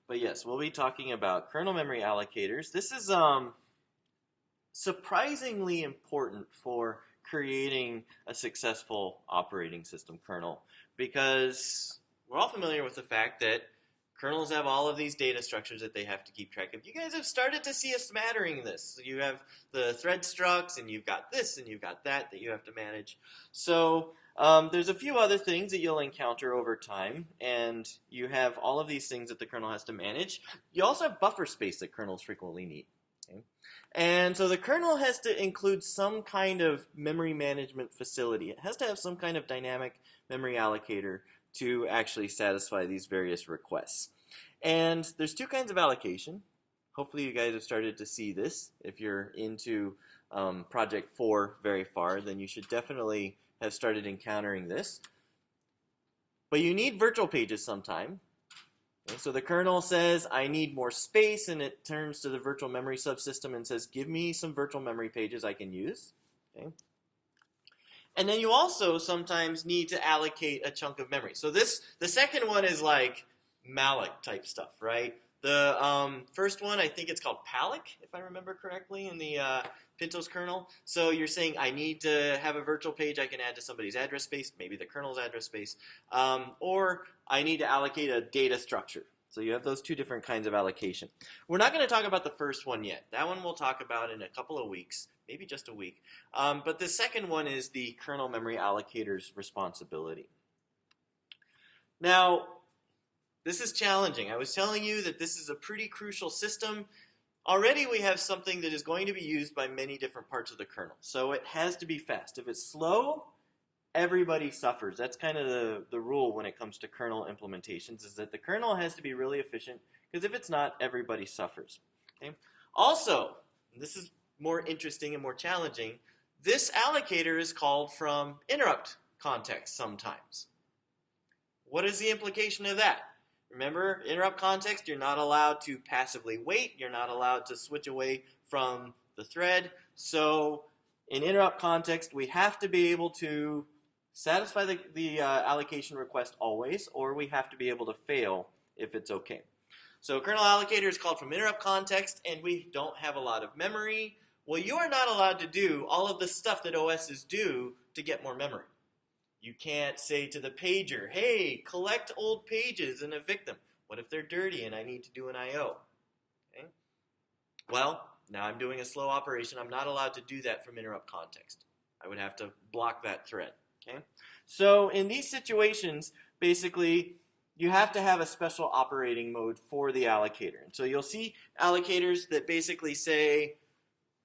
But yes, we'll be talking about kernel memory allocators. This is surprisingly important for creating a successful operating system kernel, because we're all familiar with the fact that kernels have all of these data structures that they have to keep track of. You guys have started to see a smattering of this. You have the thread structs, and you've got this, and you've got that you have to manage. So there's a few other things that you'll encounter over time, and you have all of these things that the kernel has to manage. You also have buffer space that kernels frequently need. Okay? And so the kernel has to include some kind of memory management facility. It has to have some kind of dynamic memory allocator to actually satisfy these various requests. And there's two kinds of allocation. Hopefully you guys have started to see this. If you're into Project 4 very far, then you should definitely have started encountering this. But you need virtual pages sometime. Okay, so the kernel says, I need more space, and it turns to the virtual memory subsystem and says, give me some virtual memory pages I can use. Okay. And then you also sometimes need to allocate a chunk of memory. So the second one is like malloc type stuff, right? The first one, I think it's called palloc, if I remember correctly, in the Pintos kernel. So you're saying I need to have a virtual page I can add to somebody's address space, maybe the kernel's address space, or I need to allocate a data structure. So you have those two different kinds of allocation. We're not going to talk about the first one yet. That one we'll talk about in a couple of weeks, maybe just a week. But the second one is the kernel memory allocator's responsibility. Now, this is challenging. I was telling you that this is a pretty crucial system. Already we have something that is going to be used by many different parts of the kernel. So it has to be fast. If it's slow, everybody suffers. That's kind of the rule when it comes to kernel implementations, is that the kernel has to be really efficient, because if it's not, everybody suffers. Okay? Also, and this is more interesting and more challenging, this allocator is called from interrupt context sometimes. What is the implication of that? Remember, interrupt context, you're not allowed to passively wait. You're not allowed to switch away from the thread. So in interrupt context, we have to be able to satisfy the allocation request always, or we have to be able to fail if it's okay. So kernel allocator is called from interrupt context, and we don't have a lot of memory. Well, you are not allowed to do all of the stuff that OSs do to get more memory. You can't say to the pager, hey, collect old pages and evict them. What if they're dirty and I need to do an I.O.? Okay? Well, now I'm doing a slow operation. I'm not allowed to do that from interrupt context. I would have to block that thread. Okay? So in these situations, basically, you have to have a special operating mode for the allocator. And so you'll see allocators that basically say,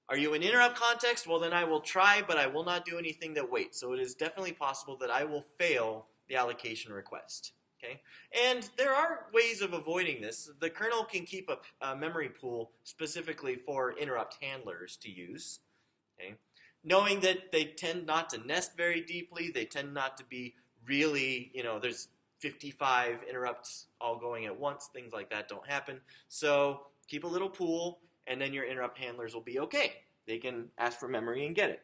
are you in interrupt context? Well, then I will try, but I will not do anything that waits. So it is definitely possible that I will fail the allocation request. Okay? And there are ways of avoiding this. The kernel can keep a memory pool specifically for interrupt handlers to use. Okay? Knowing that they tend not to nest very deeply, they tend not to be really, there's 55 interrupts all going at once, things like that don't happen. So keep a little pool, and then your interrupt handlers will be okay. They can ask for memory and get it.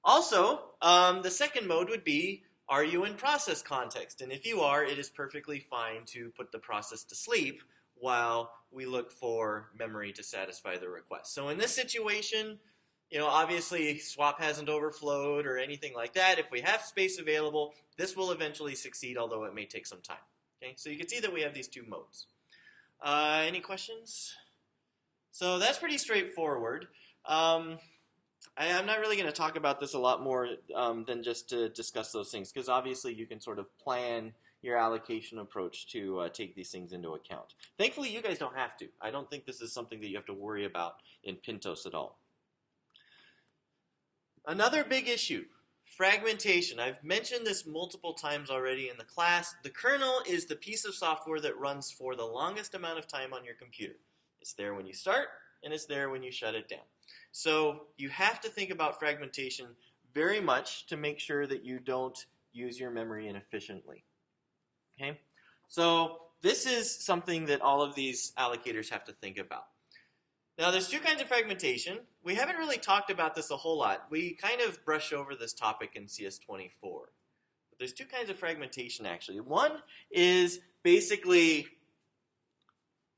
Also, the second mode would be, are you in process context? And if you are, it is perfectly fine to put the process to sleep while we look for memory to satisfy the request. So in this situation, obviously swap hasn't overflowed or anything like that. If we have space available, this will eventually succeed, although it may take some time. Okay, so you can see that we have these two modes. Any questions? So that's pretty straightforward. I'm not really going to talk about this a lot more than just to discuss those things, because obviously you can sort of plan your allocation approach to take these things into account. Thankfully, you guys don't have to. I don't think this is something that you have to worry about in Pintos at all. Another big issue, fragmentation. I've mentioned this multiple times already in the class. The kernel is the piece of software that runs for the longest amount of time on your computer. It's there when you start, and it's there when you shut it down. So you have to think about fragmentation very much to make sure that you don't use your memory inefficiently. Okay? So this is something that all of these allocators have to think about. Now, there's two kinds of fragmentation. We haven't really talked about this a whole lot. We kind of brush over this topic in CS124. But there's two kinds of fragmentation, actually. One is basically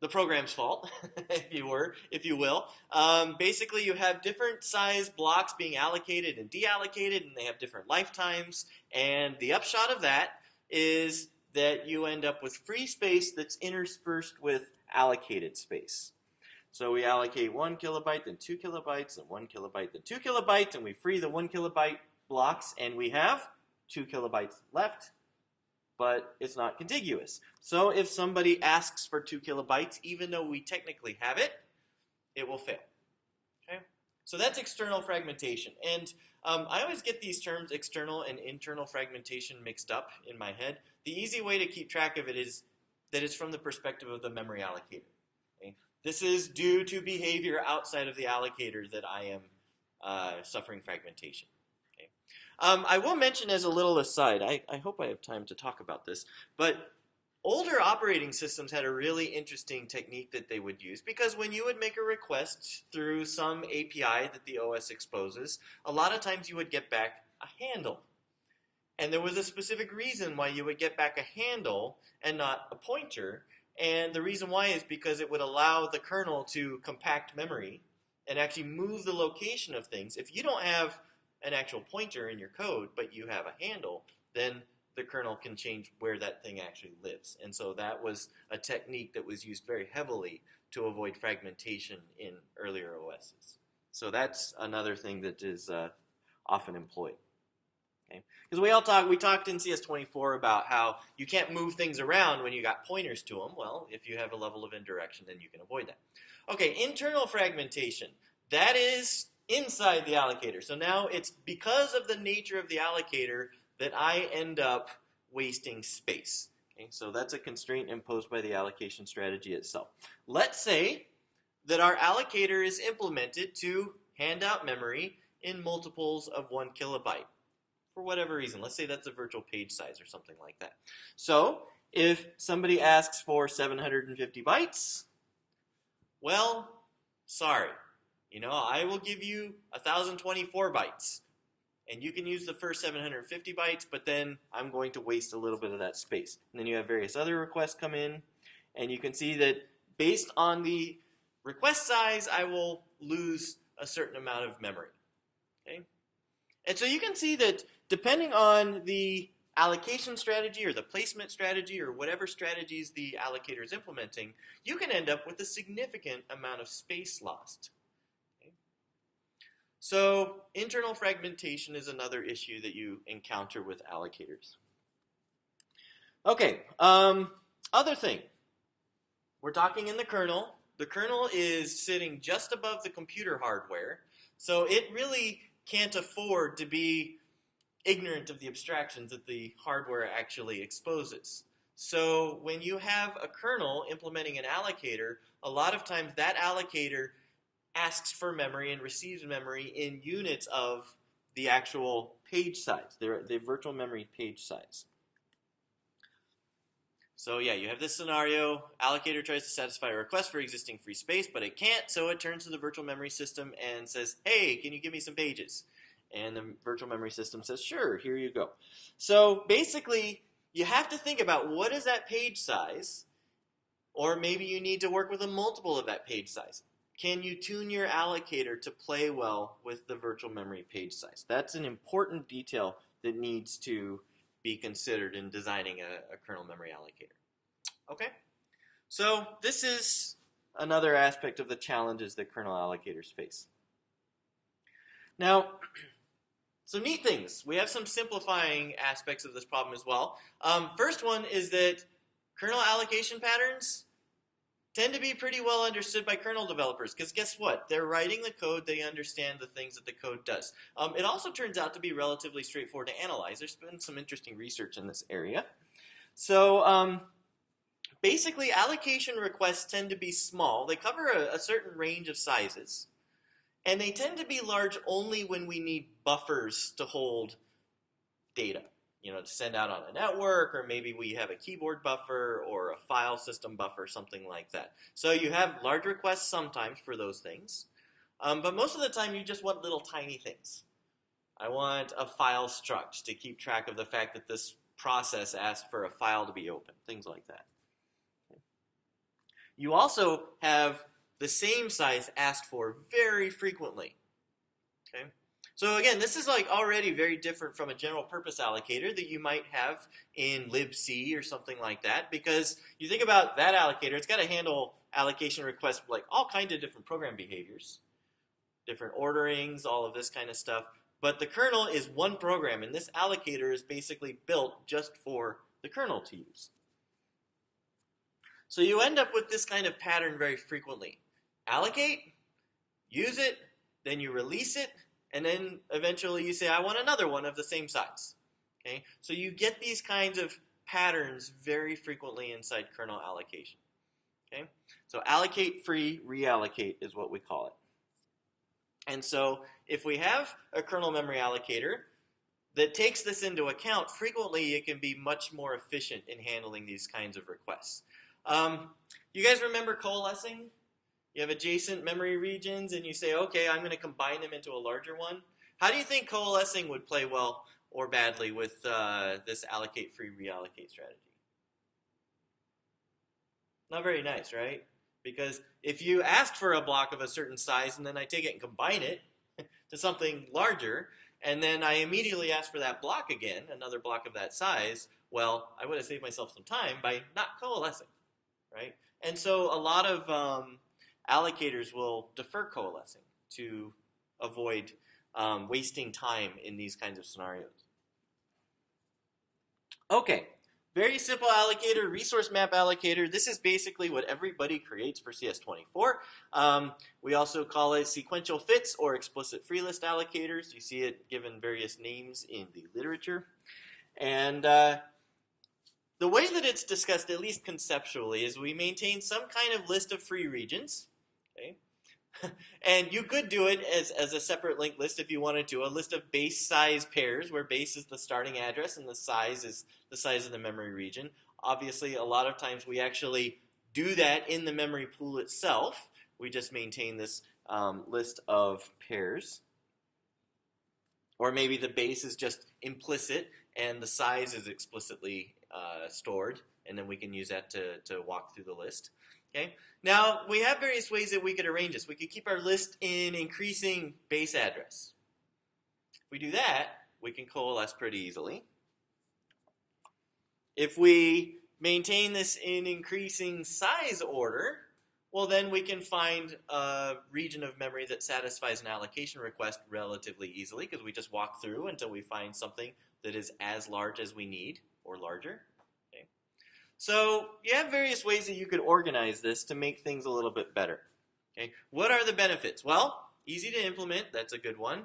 the program's fault, if you will. Basically, you have different size blocks being allocated and deallocated, and they have different lifetimes. And the upshot of that is that you end up with free space that's interspersed with allocated space. So we allocate 1 kilobyte, then 2 kilobytes, then 1 kilobyte, then 2 kilobytes, and we free the 1 kilobyte blocks, and we have 2 kilobytes left, but it's not contiguous. So if somebody asks for 2 kilobytes, even though we technically have it, it will fail. Okay? So that's external fragmentation. And I always get these terms, external and internal fragmentation, mixed up in my head. The easy way to keep track of it is that it's from the perspective of the memory allocator. Okay? This is due to behavior outside of the allocator that I am suffering fragmentation. I will mention as a little aside, I hope I have time to talk about this, but older operating systems had a really interesting technique that they would use, because when you would make a request through some API that the OS exposes, a lot of times you would get back a handle. And there was a specific reason why you would get back a handle and not a pointer, and the reason why is because it would allow the kernel to compact memory and actually move the location of things. If you don't have an actual pointer in your code, but you have a handle, then the kernel can change where that thing actually lives. And so that was a technique that was used very heavily to avoid fragmentation in earlier OSs. So that's another thing that is often employed. Okay? Because we talked in CS124 about how you can't move things around when you got pointers to them. Well, if you have a level of indirection, then you can avoid that. Okay, internal fragmentation. That is inside the allocator. So now it's because of the nature of the allocator that I end up wasting space. Okay, so that's a constraint imposed by the allocation strategy itself. Let's say that our allocator is implemented to hand out memory in multiples of 1 kilobyte. For whatever reason, let's say that's a virtual page size or something like that. So if somebody asks for 750 bytes, well, sorry. I will give you 1024 bytes, and you can use the first 750 bytes, but then I'm going to waste a little bit of that space. And then you have various other requests come in, and you can see that based on the request size, I will lose a certain amount of memory. Okay? And so you can see that depending on the allocation strategy or the placement strategy or whatever strategies the allocator is implementing, you can end up with a significant amount of space lost. So internal fragmentation is another issue that you encounter with allocators. Okay, other thing. We're talking in the kernel. The kernel is sitting just above the computer hardware, so it really can't afford to be ignorant of the abstractions that the hardware actually exposes. So when you have a kernel implementing an allocator, a lot of times that allocator asks for memory and receives memory in units of the actual page size, the virtual memory page size. So yeah, you have this scenario. Allocator tries to satisfy a request for existing free space, but it can't, so it turns to the virtual memory system and says, hey, can you give me some pages? And the virtual memory system says, sure, here you go. So basically, you have to think about what is that page size, or maybe you need to work with a multiple of that page size. Can you tune your allocator to play well with the virtual memory page size? That's an important detail that needs to be considered in designing a kernel memory allocator. Okay? So this is another aspect of the challenges that kernel allocators face. Now, some neat things. We have some simplifying aspects of this problem as well. First one is that kernel allocation patterns tend to be pretty well understood by kernel developers, because guess what? They're writing the code, they understand the things that the code does. It also turns out to be relatively straightforward to analyze. There's been some interesting research in this area. So basically, allocation requests tend to be small. They cover a certain range of sizes, and they tend to be large only when we need buffers to hold data. To send out on a network, or maybe we have a keyboard buffer or a file system buffer, something like that. So you have large requests sometimes for those things, but most of the time you just want little tiny things. I want a file struct to keep track of the fact that this process asked for a file to be opened, things like that. You also have the same size asked for very frequently. Okay? So again, this is like already very different from a general purpose allocator that you might have in libc or something like that, because you think about that allocator, it's got to handle allocation requests for like all kinds of different program behaviors, different orderings, all of this kind of stuff. But the kernel is one program, and this allocator is basically built just for the kernel to use. So you end up with this kind of pattern very frequently. Allocate, use it, then you release it, and then eventually you say, I want another one of the same size. Okay? So you get these kinds of patterns very frequently inside kernel allocation. Okay? So allocate free, reallocate is what we call it. And so if we have a kernel memory allocator that takes this into account, frequently it can be much more efficient in handling these kinds of requests. You guys remember coalescing? You have adjacent memory regions and you say, okay, I'm going to combine them into a larger one. How do you think coalescing would play well or badly with this allocate free, reallocate strategy? Not very nice, right? Because if you asked for a block of a certain size and then I take it and combine it to something larger, and then I immediately ask for that block again, another block of that size, well, I would have saved myself some time by not coalescing, right? And so a lot of allocators will defer coalescing to avoid wasting time in these kinds of scenarios. Okay. Very simple allocator, resource map allocator. This is basically what everybody creates for CS24. We also call it sequential fits or explicit free list allocators. You see it given various names in the literature. And the way that it's discussed, at least conceptually, is we maintain some kind of list of free regions. Okay? And you could do it as a separate linked list if you wanted to, a list of base size pairs where base is the starting address and the size is the size of the memory region. Obviously, a lot of times we actually do that in the memory pool itself. We just maintain this list of pairs. Or maybe the base is just implicit and the size is explicitly stored, and then we can use that to walk through the list. Okay. Now, we have various ways that we could arrange this. We could keep our list in increasing base address. If we do that, we can coalesce pretty easily. If we maintain this in increasing size order, well, then we can find a region of memory that satisfies an allocation request relatively easily, because we just walk through until we find something that is as large as we need or larger. So you have various ways that you could organize this to make things a little bit better. Okay, what are the benefits? Well, easy to implement. That's a good one.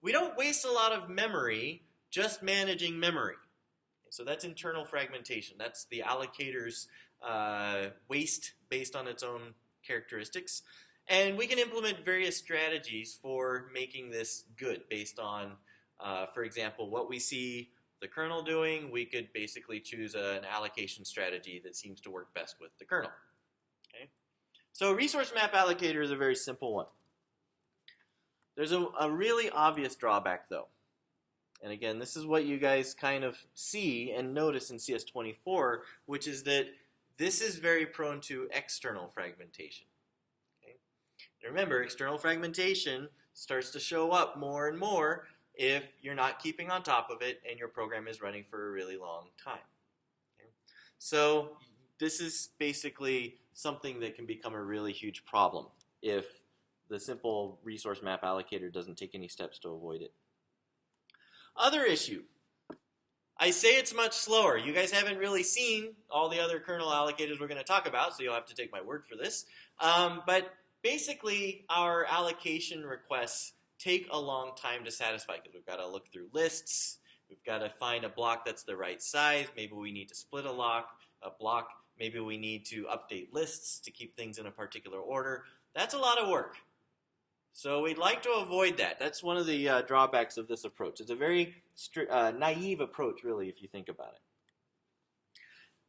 We don't waste a lot of memory just managing memory. So that's internal fragmentation. That's the allocator's waste based on its own characteristics. And we can implement various strategies for making this good based on, for example, what we see the kernel doing. We could basically choose an allocation strategy that seems to work best with the kernel. Okay? So resource map allocator is a very simple one. There's a really obvious drawback though. And again, this is what you guys kind of see and notice in CS24, which is that this is very prone to external fragmentation. Okay? Remember, external fragmentation starts to show up more and more if you're not keeping on top of it and your program is running for a really long time. Okay? So this is basically something that can become a really huge problem if the simple resource map allocator doesn't take any steps to avoid it. Other issue. I say it's much slower. You guys haven't really seen all the other kernel allocators we're going to talk about, so you'll have to take my word for this. But basically, our allocation requests take a long time to satisfy because we've got to look through lists. We've got to find a block that's the right size. Maybe we need to split a block. Maybe we need to update lists to keep things in a particular order. That's a lot of work. So we'd like to avoid that. That's one of the drawbacks of this approach. It's a very naive approach, really, if you think about it.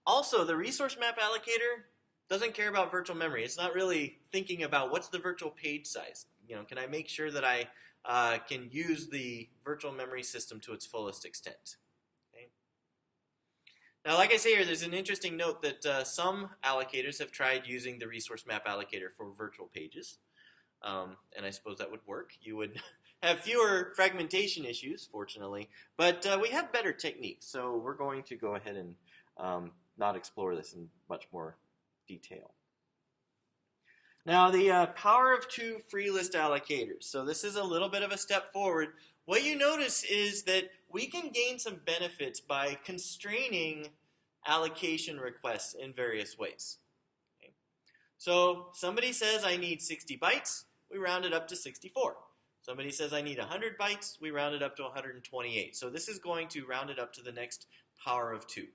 Also, the resource map allocator doesn't care about virtual memory. It's not really thinking about what's the virtual page size. You know, can I make sure that I can use the virtual memory system to its fullest extent? Okay. Now, like I say here, there's an interesting note that some allocators have tried using the resource map allocator for virtual pages. And I suppose that would work. You would have fewer fragmentation issues, fortunately, but we have better techniques. So we're going to go ahead and not explore this in much more detail. Now, the power of two free list allocators. So this is a little bit of a step forward. What you notice is that we can gain some benefits by constraining allocation requests in various ways. Okay. So somebody says I need 60 bytes, we round it up to 64. Somebody says I need 100 bytes, we round it up to 128. So this is going to round it up to the next power of 2.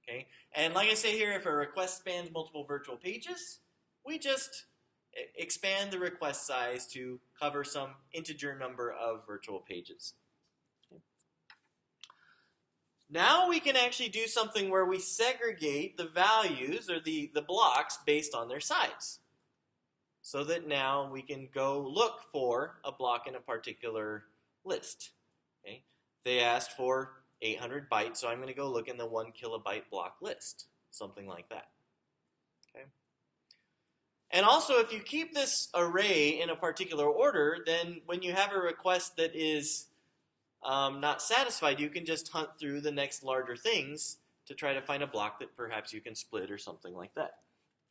Okay? And like I say here, if a request spans multiple virtual pages, we just expand the request size to cover some integer number of virtual pages. Okay. Now we can actually do something where we segregate the values or the blocks based on their size. So that now we can go look for a block in a particular list. Okay? They asked for 800 bytes, so I'm going to go look in the 1 kilobyte block list. Something like that. Okay? And also, if you keep this array in a particular order, then when you have a request that is not satisfied, you can just hunt through the next larger things to try to find a block that perhaps you can split or something like that.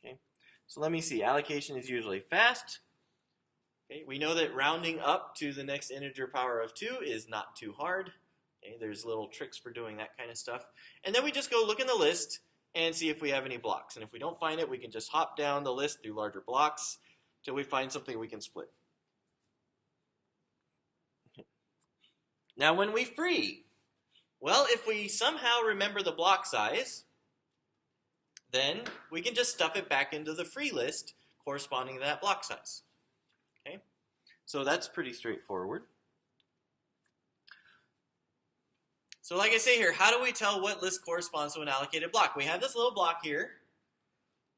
Okay? So let me see. Allocation is usually fast. Okay? We know that rounding up to the next integer power of 2 is not too hard. Okay? There's little tricks for doing that kind of stuff. And then we just go look in the list and see if we have any blocks. And if we don't find it, we can just hop down the list through larger blocks till we find something we can split. Okay. Now when we free, well, if we somehow remember the block size, then we can just stuff it back into the free list corresponding to that block size. Okay? So that's pretty straightforward. So like I say here, how do we tell what list corresponds to an allocated block? We have this little block here.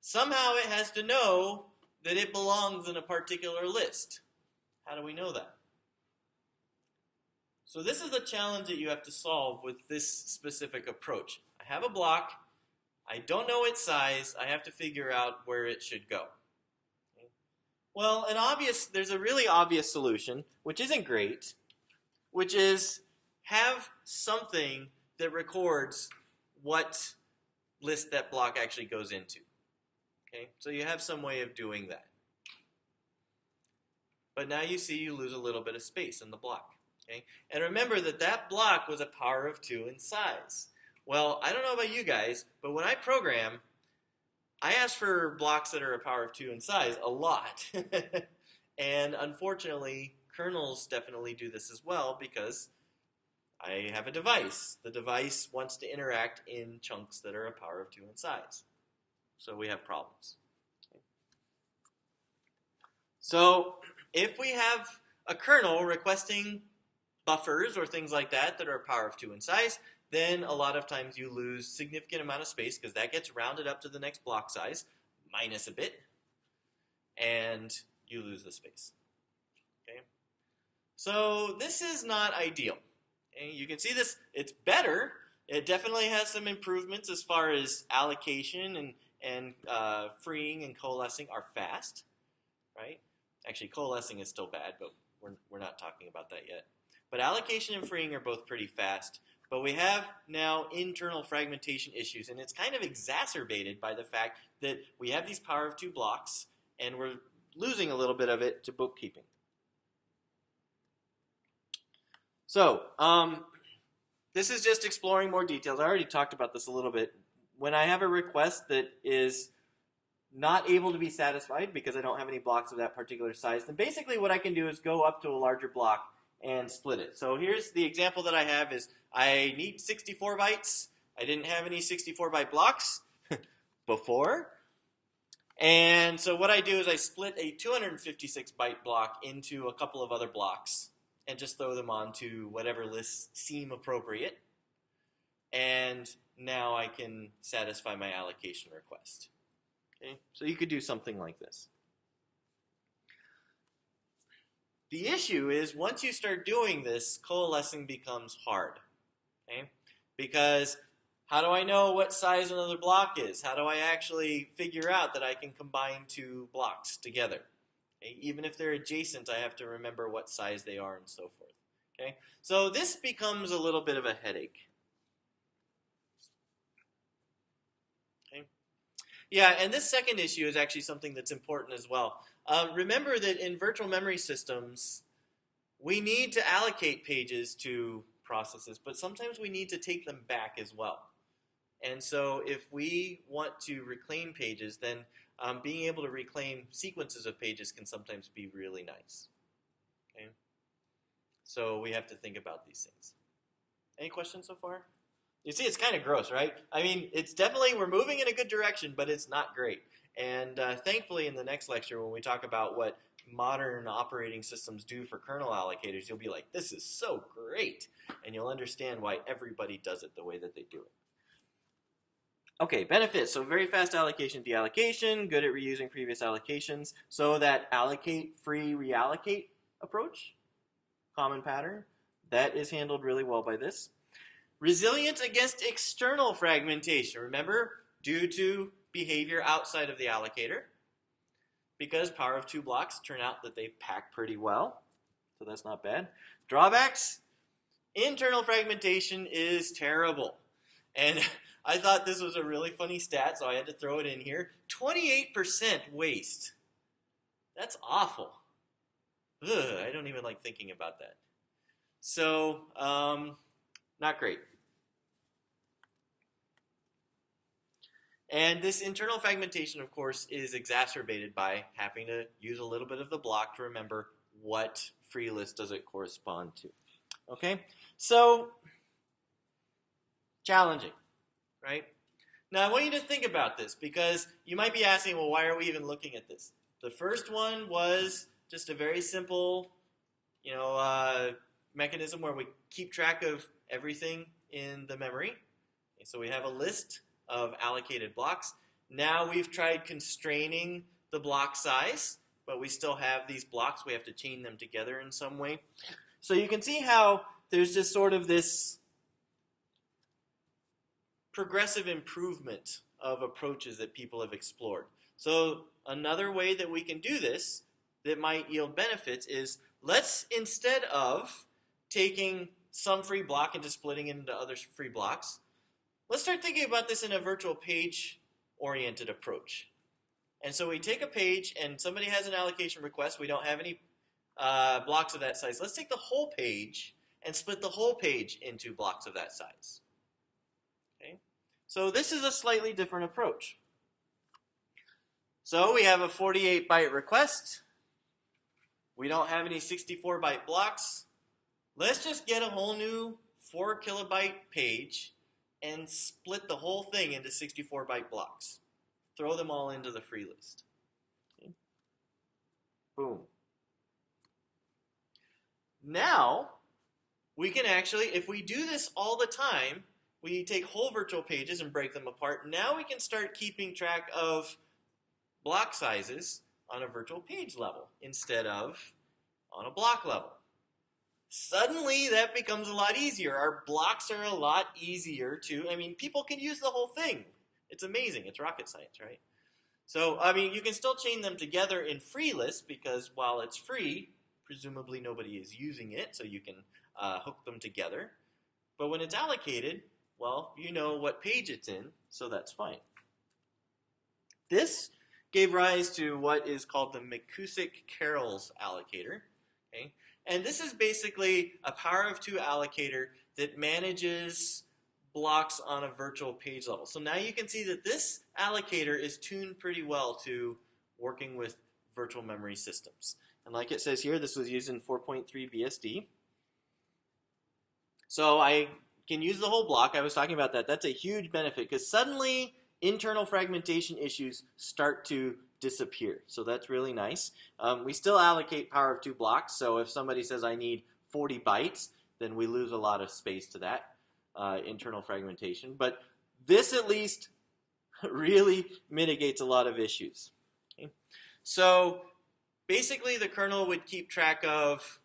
Somehow it has to know that it belongs in a particular list. How do we know that? So this is the challenge that you have to solve with this specific approach. I have a block. I don't know its size. I have to figure out where it should go. Okay. Well, there's a really obvious solution, which isn't great, which is have something that records what list that block actually goes into. Okay, so you have some way of doing that. But now you see you lose a little bit of space in the block. Okay, and remember that that block was a power of 2 in size. Well, I don't know about you guys, but when I program, I ask for blocks that are a power of 2 in size a lot. And unfortunately, kernels definitely do this as well because I have a device. The device wants to interact in chunks that are a power of 2 in size. So we have problems. Okay. So if we have a kernel requesting buffers or things like that that are a power of 2 in size, then a lot of times you lose significant amount of space because that gets rounded up to the next block size, minus a bit, and you lose the space. Okay? So this is not ideal. Okay? You can see this, it's better. It definitely has some improvements as far as allocation and freeing and coalescing are fast, right? Actually, coalescing is still bad, but we're not talking about that yet. But allocation and freeing are both pretty fast. But we have now internal fragmentation issues, and it's kind of exacerbated by the fact that we have these power of 2 blocks, and we're losing a little bit of it to bookkeeping. So, this is just exploring more details. I already talked about this a little bit. When I have a request that is not able to be satisfied because I don't have any blocks of that particular size, then basically what I can do is go up to a larger block and split it. So here's the example that I have is I need 64 bytes. I didn't have any 64 byte blocks before. And so what I do is I split a 256 byte block into a couple of other blocks and just throw them onto whatever lists seem appropriate. And now I can satisfy my allocation request. Okay? So you could do something like this. The issue is once you start doing this, coalescing becomes hard. Okay? Because How do I know what size another block is? How do I actually figure out that I can combine two blocks together? Okay? Even if they're adjacent, I have to remember what size they are and so forth. Okay? So this becomes a little bit of a headache. Okay? Yeah, and this second issue is actually something that's important as well. Remember that in virtual memory systems, we need to allocate pages to processes, but sometimes we need to take them back as well. And so if we want to reclaim pages, then being able to reclaim sequences of pages can sometimes be really nice. Okay? So we have to think about these things. Any questions so far? You see, it's kind of gross, right? I mean, it's definitely, we're moving in a good direction, but it's not great. And thankfully, in the next lecture, when we talk about what modern operating systems do for kernel allocators, you'll be like, this is so great. And you'll understand why everybody does it the way that they do it. Okay, benefits. So very fast allocation, deallocation, good at reusing previous allocations. So that allocate, free, reallocate approach, common pattern, that is handled really well by this. Resilience against external fragmentation. Remember, due to behavior outside of the allocator, because power of two blocks turn out that they pack pretty well. So that's not bad. Drawbacks, internal fragmentation is terrible. And I thought this was a really funny stat, so I had to throw it in here. 28% waste. That's awful. Ugh, I don't even like thinking about that. So, not great. And this internal fragmentation, of course, is exacerbated by having to use a little bit of the block to remember what free list does it correspond to. Okay? So, challenging, right? Now, I want you to think about this because you might be asking, well, why are we even looking at this? The first one was just a very simple, mechanism where we keep track of everything in the memory. Okay, so we have a list of allocated blocks. Now we've tried constraining the block size, but we still have these blocks. We have to chain them together in some way. So you can see how there's just sort of this progressive improvement of approaches that people have explored. So another way that we can do this that might yield benefits is let's, instead of taking some free block and just splitting it into other free blocks, let's start thinking about this in a virtual page-oriented approach. And so we take a page and somebody has an allocation request. We don't have any blocks of that size. Let's take the whole page and split the whole page into blocks of that size. Okay? So this is a slightly different approach. So we have a 48-byte request. We don't have any 64-byte blocks. Let's just get a whole new 4-kilobyte page and split the whole thing into 64-byte blocks. Throw them all into the free list. Okay. Boom. Now, we can actually, if we do this all the time, we take whole virtual pages and break them apart. Now we can start keeping track of block sizes on a virtual page level instead of on a block level. Suddenly, that becomes a lot easier. Our blocks are a lot easier to, people can use the whole thing. It's amazing. It's rocket science, right? So, you can still chain them together in free list because while it's free, presumably nobody is using it, so you can hook them together. But when it's allocated, well, you know what page it's in, so that's fine. This gave rise to what is called the McCusick-Carroll's allocator. Okay? And this is basically a power of two allocator that manages blocks on a virtual page level. So now you can see that this allocator is tuned pretty well to working with virtual memory systems. And like it says here, this was used in 4.3 BSD. So I can use the whole block. I was talking about that. That's a huge benefit because suddenly internal fragmentation issues start to disappear. So that's really nice. We still allocate power of two blocks. So if somebody says I need 40 bytes, then we lose a lot of space to that internal fragmentation. But this at least really mitigates a lot of issues. Okay? So basically the kernel would keep track of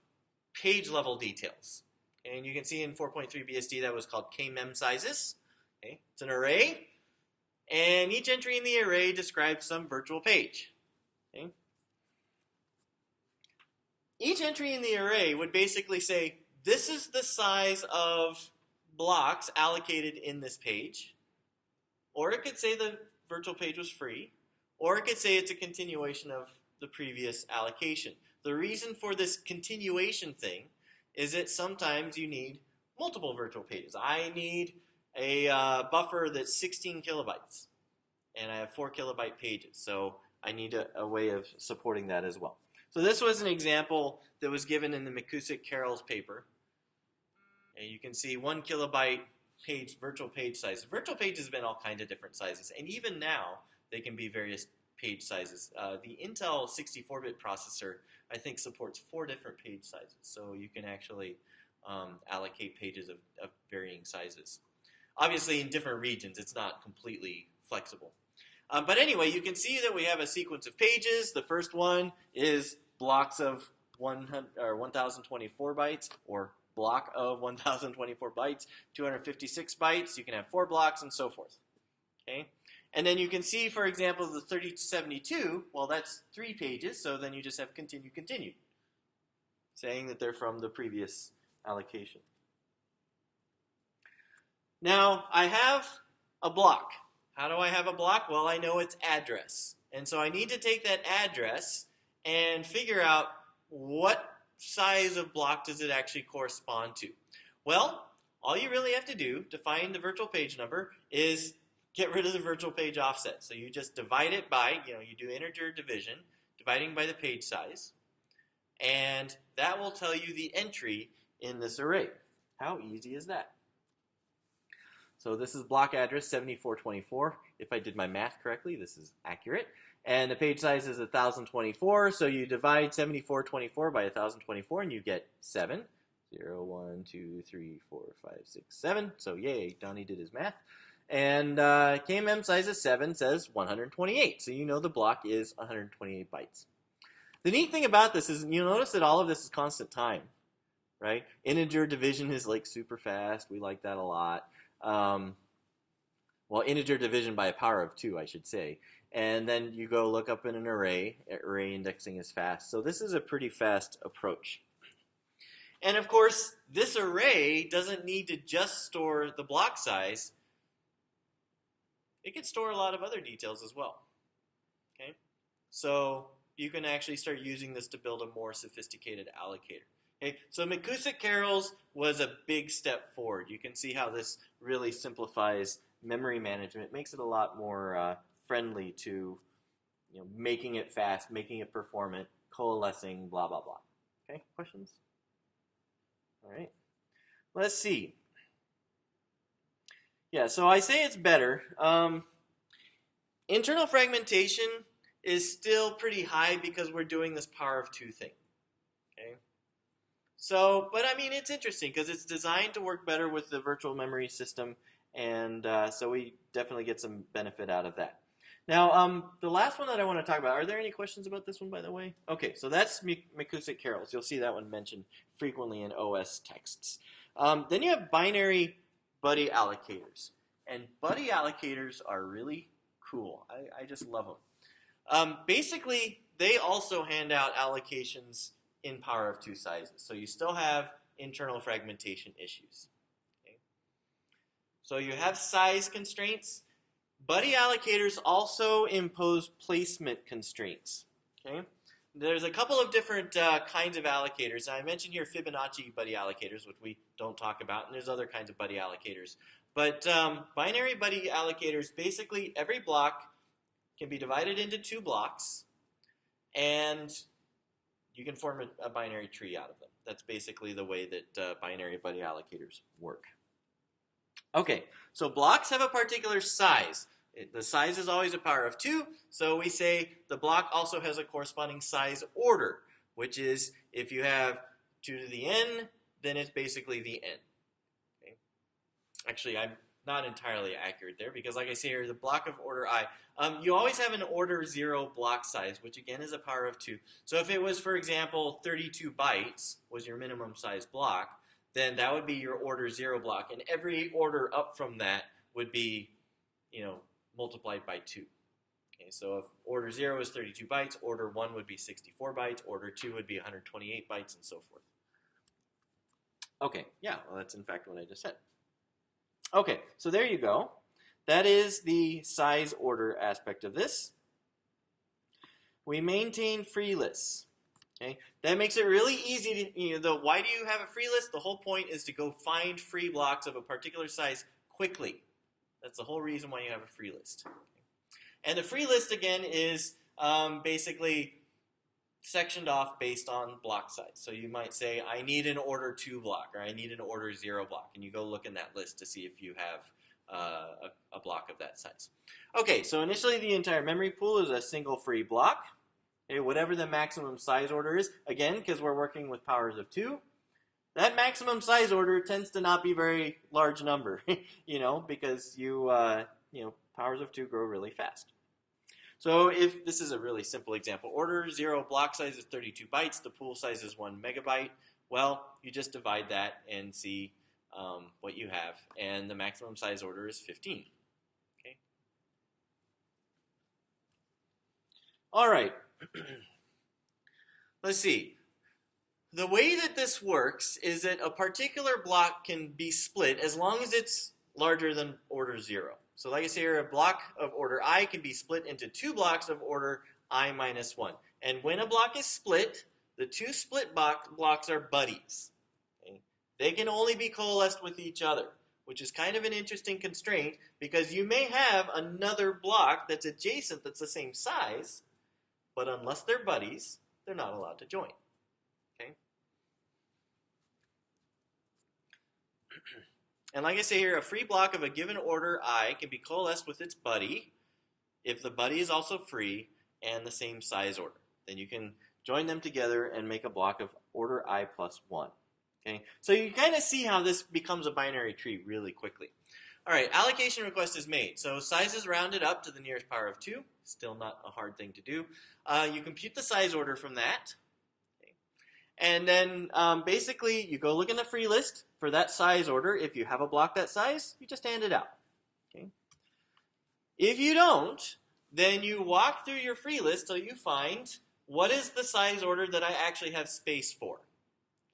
page level details. And you can see in 4.3 BSD that was called KMEM sizes. Okay? It's an array, and each entry in the array describes some virtual page. Okay? Each entry in the array would basically say, this is the size of blocks allocated in this page. Or it could say the virtual page was free. Or it could say it's a continuation of the previous allocation. The reason for this continuation thing is that sometimes you need multiple virtual pages. I need a buffer that's 16 kilobytes. And I have 4 kilobyte pages. So I need a way of supporting that as well. So this was an example that was given in the McCusick-Carroll's paper. And you can see 1 kilobyte page, virtual page size. Virtual pages have been all kinds of different sizes. And even now, they can be various page sizes. The Intel 64-bit processor, I think, supports 4 different page sizes. So you can actually allocate pages of varying sizes. Obviously, in different regions, it's not completely flexible. But anyway, you can see that we have a sequence of pages. The first one is blocks of 1024 bytes, or block of 1024 bytes, 256 bytes. You can have 4 blocks and so forth. Okay? And then you can see, for example, the 3072, well, that's 3 pages, so then you just have continue, continue, saying that they're from the previous allocation. Now, I have a block. How do I have a block? Well, I know its address. And so I need to take that address and figure out what size of block does it actually correspond to. Well, all you really have to do to find the virtual page number is get rid of the virtual page offset. So you just divide it by, you do integer division, dividing by the page size, and that will tell you the entry in this array. How easy is that? So this is block address 7424. If I did my math correctly, this is accurate. And the page size is 1024, so you divide 7424 by 1024 and you get 7. 0, 1, 2, 3, 4, 5, 6, 7. So yay, Donnie did his math. And KMM size is 7 says 128. So you know the block is 128 bytes. The neat thing about this is you'll notice that all of this is constant time, right? Integer division is like super fast. We like that a lot. Well, integer division by a power of 2, I should say. And then you go look up in an array. Array indexing is fast. So this is a pretty fast approach. And of course, this array doesn't need to just store the block size. It can store a lot of other details as well. Okay? So you can actually start using this to build a more sophisticated allocator. Okay? So McCusick-Carroll's was a big step forward. You can see how this really simplifies memory management, makes it a lot more friendly to making it fast, making it performant, coalescing, blah, blah, blah. Okay, questions? All right. Let's see. Yeah, so I say it's better. Internal fragmentation is still pretty high because we're doing this power of 2 thing. Okay. So, but I mean, it's interesting because it's designed to work better with the virtual memory system, and so we definitely get some benefit out of that. Now, the last one that I want to talk about, are there any questions about this one, by the way? Okay, so that's McCusick-Carroll's. You'll see that one mentioned frequently in OS texts. Then you have binary buddy allocators. And buddy allocators are really cool. I just love them. Basically, they also hand out allocations in power of 2 sizes. So you still have internal fragmentation issues. Okay? So you have size constraints. Buddy allocators also impose placement constraints. Okay? There's a couple of different kinds of allocators. I mentioned here Fibonacci buddy allocators, which we don't talk about, and there's other kinds of buddy allocators. But binary buddy allocators, basically every block can be divided into 2 blocks, and you can form a binary tree out of them. That's basically the way that binary buddy allocators work. Okay, so blocks have a particular size. The size is always a power of 2, so we say the block also has a corresponding size order, which is if you have 2 to the n, then it's basically the n. Okay? Actually, I'm not entirely accurate there because, like I say here, the block of order I, you always have an order 0 block size, which again is a power of 2. So if it was, for example, 32 bytes was your minimum size block, then that would be your order 0 block, and every order up from that would be, multiplied by 2. Okay, so if order 0 is 32 bytes, order 1 would be 64 bytes, order 2 would be 128 bytes, and so forth. Okay, yeah, well, that's in fact what I just said. Okay, so there you go. That is the size order aspect of this. We maintain free lists. Okay, that makes it really easy to, why do you have a free list? The whole point is to go find free blocks of a particular size quickly. That's the whole reason why you have a free list. And the free list, again, is basically sectioned off based on block size. So you might say, I need an order 2 block, or I need an order 0 block. And you go look in that list to see if you have a block of that size. Okay, so initially the entire memory pool is a single free block. Okay, whatever the maximum size order is, again, because we're working with powers of 2, that maximum size order tends to not be very large number, because powers of 2 grow really fast. So if this is a really simple example, order 0 block size is 32 bytes, the pool size is 1 megabyte. Well, you just divide that and see what you have, and the maximum size order is 15. Okay. All right. Let's see. The way that this works is that a particular block can be split as long as it's larger than order 0. So like I say here, a block of order I can be split into 2 blocks of order I minus 1. And when a block is split, the 2 split blocks are buddies. Okay? They can only be coalesced with each other, which is kind of an interesting constraint because you may have another block that's adjacent that's the same size, but unless they're buddies, they're not allowed to join. Okay? And like I say here, a free block of a given order I can be coalesced with its buddy if the buddy is also free and the same size order. Then you can join them together and make a block of order I plus 1. Okay? So you kind of see how this becomes a binary tree really quickly. All right, allocation request is made. So size is rounded up to the nearest power of 2. Still not a hard thing to do. You compute the size order from that. Okay. And then basically you go look in the free list for that size order. If you have a block that size, you just hand it out. Okay. If you don't, then you walk through your free list till you find what is the size order that I actually have space for.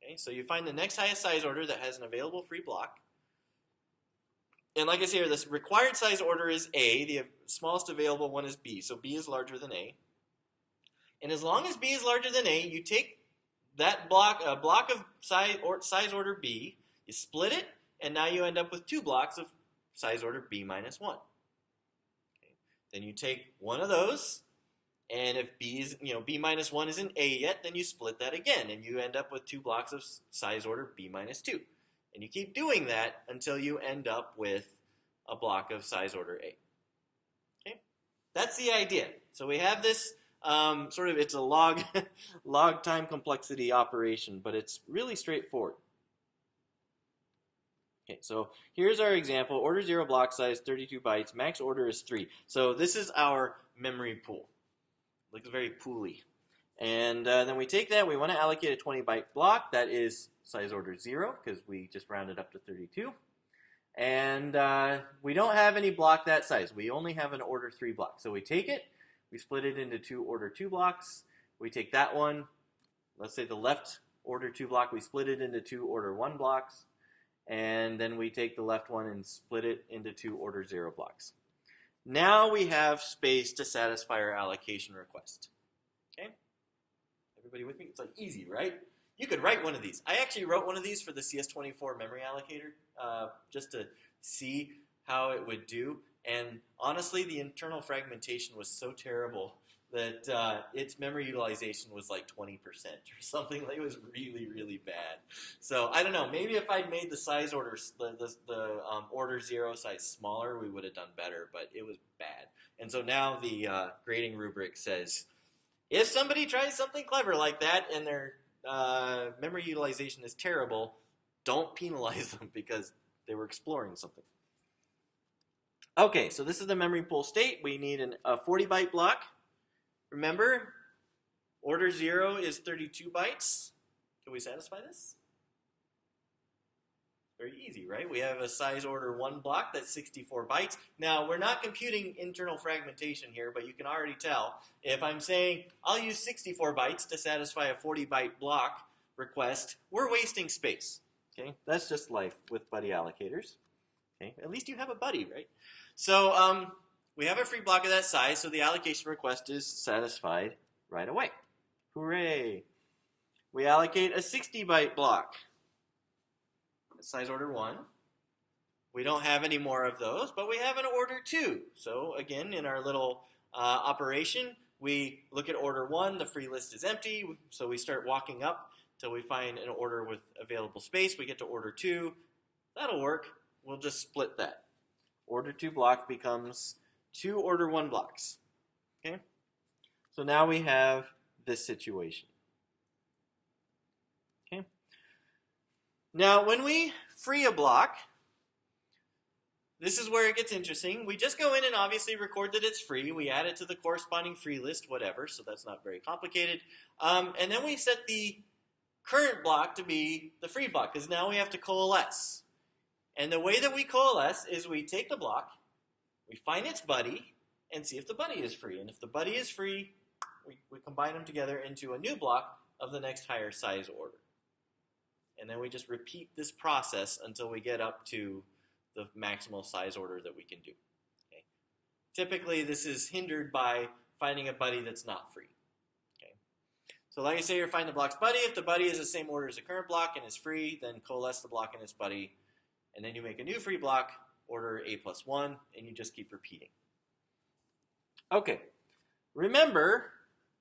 Okay, so you find the next highest size order that has an available free block. And like I say here, this required size order is A. The smallest available one is B. So B is larger than A. And as long as B is larger than A, you take that block, a block of size order B, you split it, and now you end up with 2 blocks of size order B minus 1. Okay. Then you take one of those, and if B minus 1 isn't A yet, then you split that again, and you end up with 2 blocks of size order B minus 2. And you keep doing that until you end up with a block of size order A. Okay? That's the idea. So we have this it's a log time complexity operation, but it's really straightforward. Okay, so here's our example. Order 0 block size, 32 bytes. Max order is 3. So this is our memory pool. Looks very pooly. And then we take that. We want to allocate a 20 byte block. That is size order 0 because we just rounded up to 32. And we don't have any block that size. We only have an order 3 block. So we take it. We split it into 2 order 2 blocks. We take that one. Let's say the left order 2 block. We split it into 2 order 1 blocks. And then we take the left one and split it into 2 order 0 blocks. Now we have space to satisfy our allocation request. Okay? Everybody with me? It's like easy, right? You could write one of these. I actually wrote one of these for the CS124 memory allocator just to see how it would do. And honestly, the internal fragmentation was so terrible that its memory utilization was like 20% or something. Like, it was really, really bad. So I don't know. Maybe if I'd made the size order, the order 0 size smaller, we would have done better. But it was bad. And so now the grading rubric says, if somebody tries something clever like that and their memory utilization is terrible, don't penalize them because they were exploring something. Okay, so this is the memory pool state. We need a 40 byte block. Remember, order 0 is 32 bytes. Can we satisfy this? Very easy, right? We have a size order 1 block that's 64 bytes. Now, we're not computing internal fragmentation here, but you can already tell. If I'm saying I'll use 64 bytes to satisfy a 40-byte block request, we're wasting space. Okay, that's just life with buddy allocators. Okay, at least you have a buddy, right? So we have a free block of that size, so the allocation request is satisfied right away. Hooray! We allocate a 60-byte block. Size order 1. We don't have any more of those, but we have an order 2. So again, in our little operation, we look at order 1, the free list is empty, so we start walking up till we find an order with available space. We get to order 2. That'll work. We'll just split that. Order 2 block becomes 2 order 1 blocks. Okay? So now we have this situation. Okay? Now, when we free a block, this is where it gets interesting. We just go in and obviously record that it's free. We add it to the corresponding free list, whatever, so that's not very complicated. And then we set the current block to be the free block, because now we have to coalesce. And the way that we coalesce is we take the block, we find its buddy, and see if the buddy is free. And if the buddy is free, we combine them together into a new block of the next higher size order. And then we just repeat this process until we get up to the maximal size order that we can do. Okay. Typically, this is hindered by finding a buddy that's not free. Okay. So like I say, you find the block's buddy. If the buddy is the same order as the current block and is free, then coalesce the block and its buddy. And then you make a new free block, order A+1, and you just keep repeating. Okay. Remember,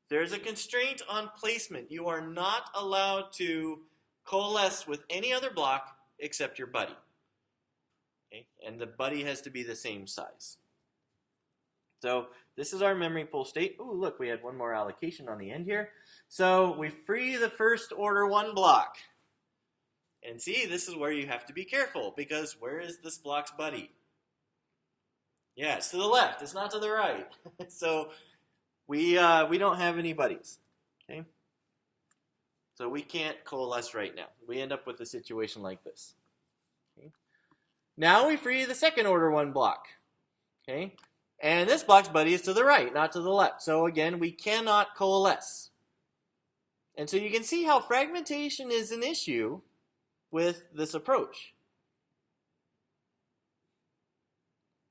there's a constraint on placement. You are not allowed to coalesce with any other block except your buddy. Okay? And the buddy has to be the same size. So this is our memory pool state. Ooh, look, we had one more allocation on the end here. So we free the first order 1 block. And see, this is where you have to be careful, because where is this block's buddy? Yeah, it's to the left. It's not to the right. So we don't have any buddies. Okay? So we can't coalesce right now. We end up with a situation like this. Okay. Now we free the second order 1 block. Okay. And this block's buddy is to the right, not to the left. So again, we cannot coalesce. And so you can see how fragmentation is an issue with this approach.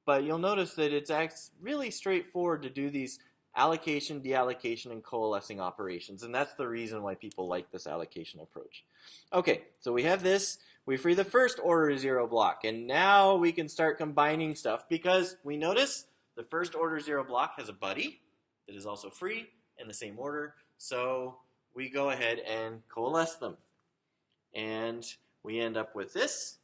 But you'll notice that it's really straightforward to do these allocation, deallocation, and coalescing operations. And that's the reason why people like this allocation approach. Okay, so we have this. We free the first order 0 block. And now we can start combining stuff, because we notice the first order 0 block has a buddy that is also free in the same order. So we go ahead and coalesce them. And we end up with this.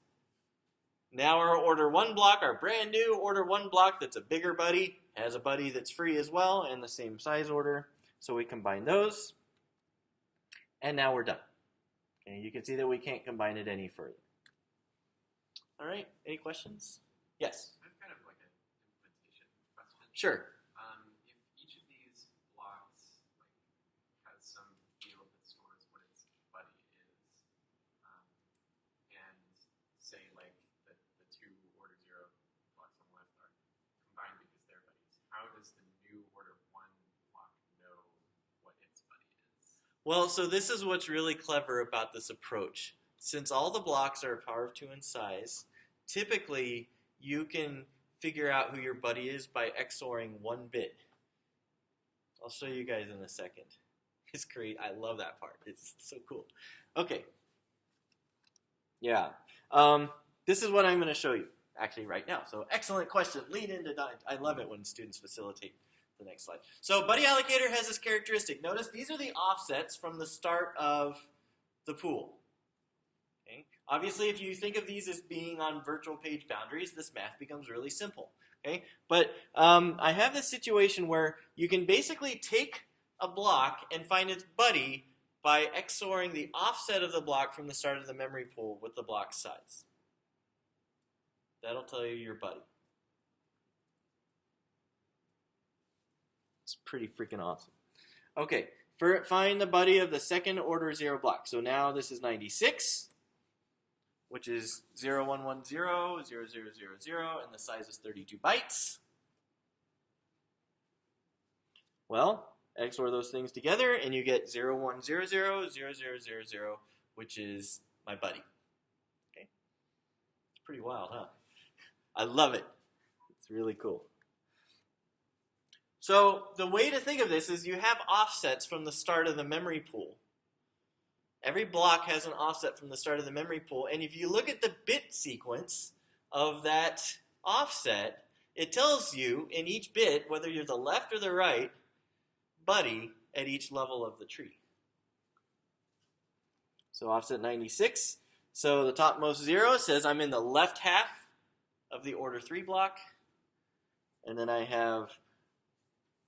Now our order 1 block, our brand new order 1 block that's a bigger buddy, has a buddy that's free as well in the same size order. So we combine those. And now we're done. Okay, you can see that we can't combine it any further. All right, any questions? Yes? I have kind of like an implementation question. Sure. If each of these blocks has some field that stores what its buddy is, and say like the 2 order 0 blocks on the left are combined because they're buddies, how does the new order 1 block know what its buddy is? Well, so this is what's really clever about this approach. Since all the blocks are a power of 2 in size, typically you can figure out who your buddy is by XORing 1 bit. I'll show you guys in a second. It's great. I love that part. It's so cool. Okay. Yeah. This is what I'm going to show you actually right now. So excellent question. Lead into that. I love it when students facilitate the next slide. So buddy allocator has this characteristic. Notice these are the offsets from the start of the pool. Okay? Obviously, if you think of these as being on virtual page boundaries, this math becomes really simple. Okay? But I have this situation where you can basically take a block and find its buddy by XORing the offset of the block from the start of the memory pool with the block size. That'll tell you your buddy. It's pretty freaking awesome. Okay, find the buddy of the second order 0 block. So now this is 96. which is 0110, 0000, and the size is 32 bytes. Well, XOR those things together, and you get 0100, 0000, which is my buddy. Okay? It's pretty wild, huh? I love it. It's really cool. So the way to think of this is you have offsets from the start of the memory pool. Every block has an offset from the start of the memory pool, and if you look at the bit sequence of that offset, it tells you in each bit, whether you're the left or the right buddy at each level of the tree. So offset 96. So the topmost 0 says I'm in the left half of the order 3 block. And then I have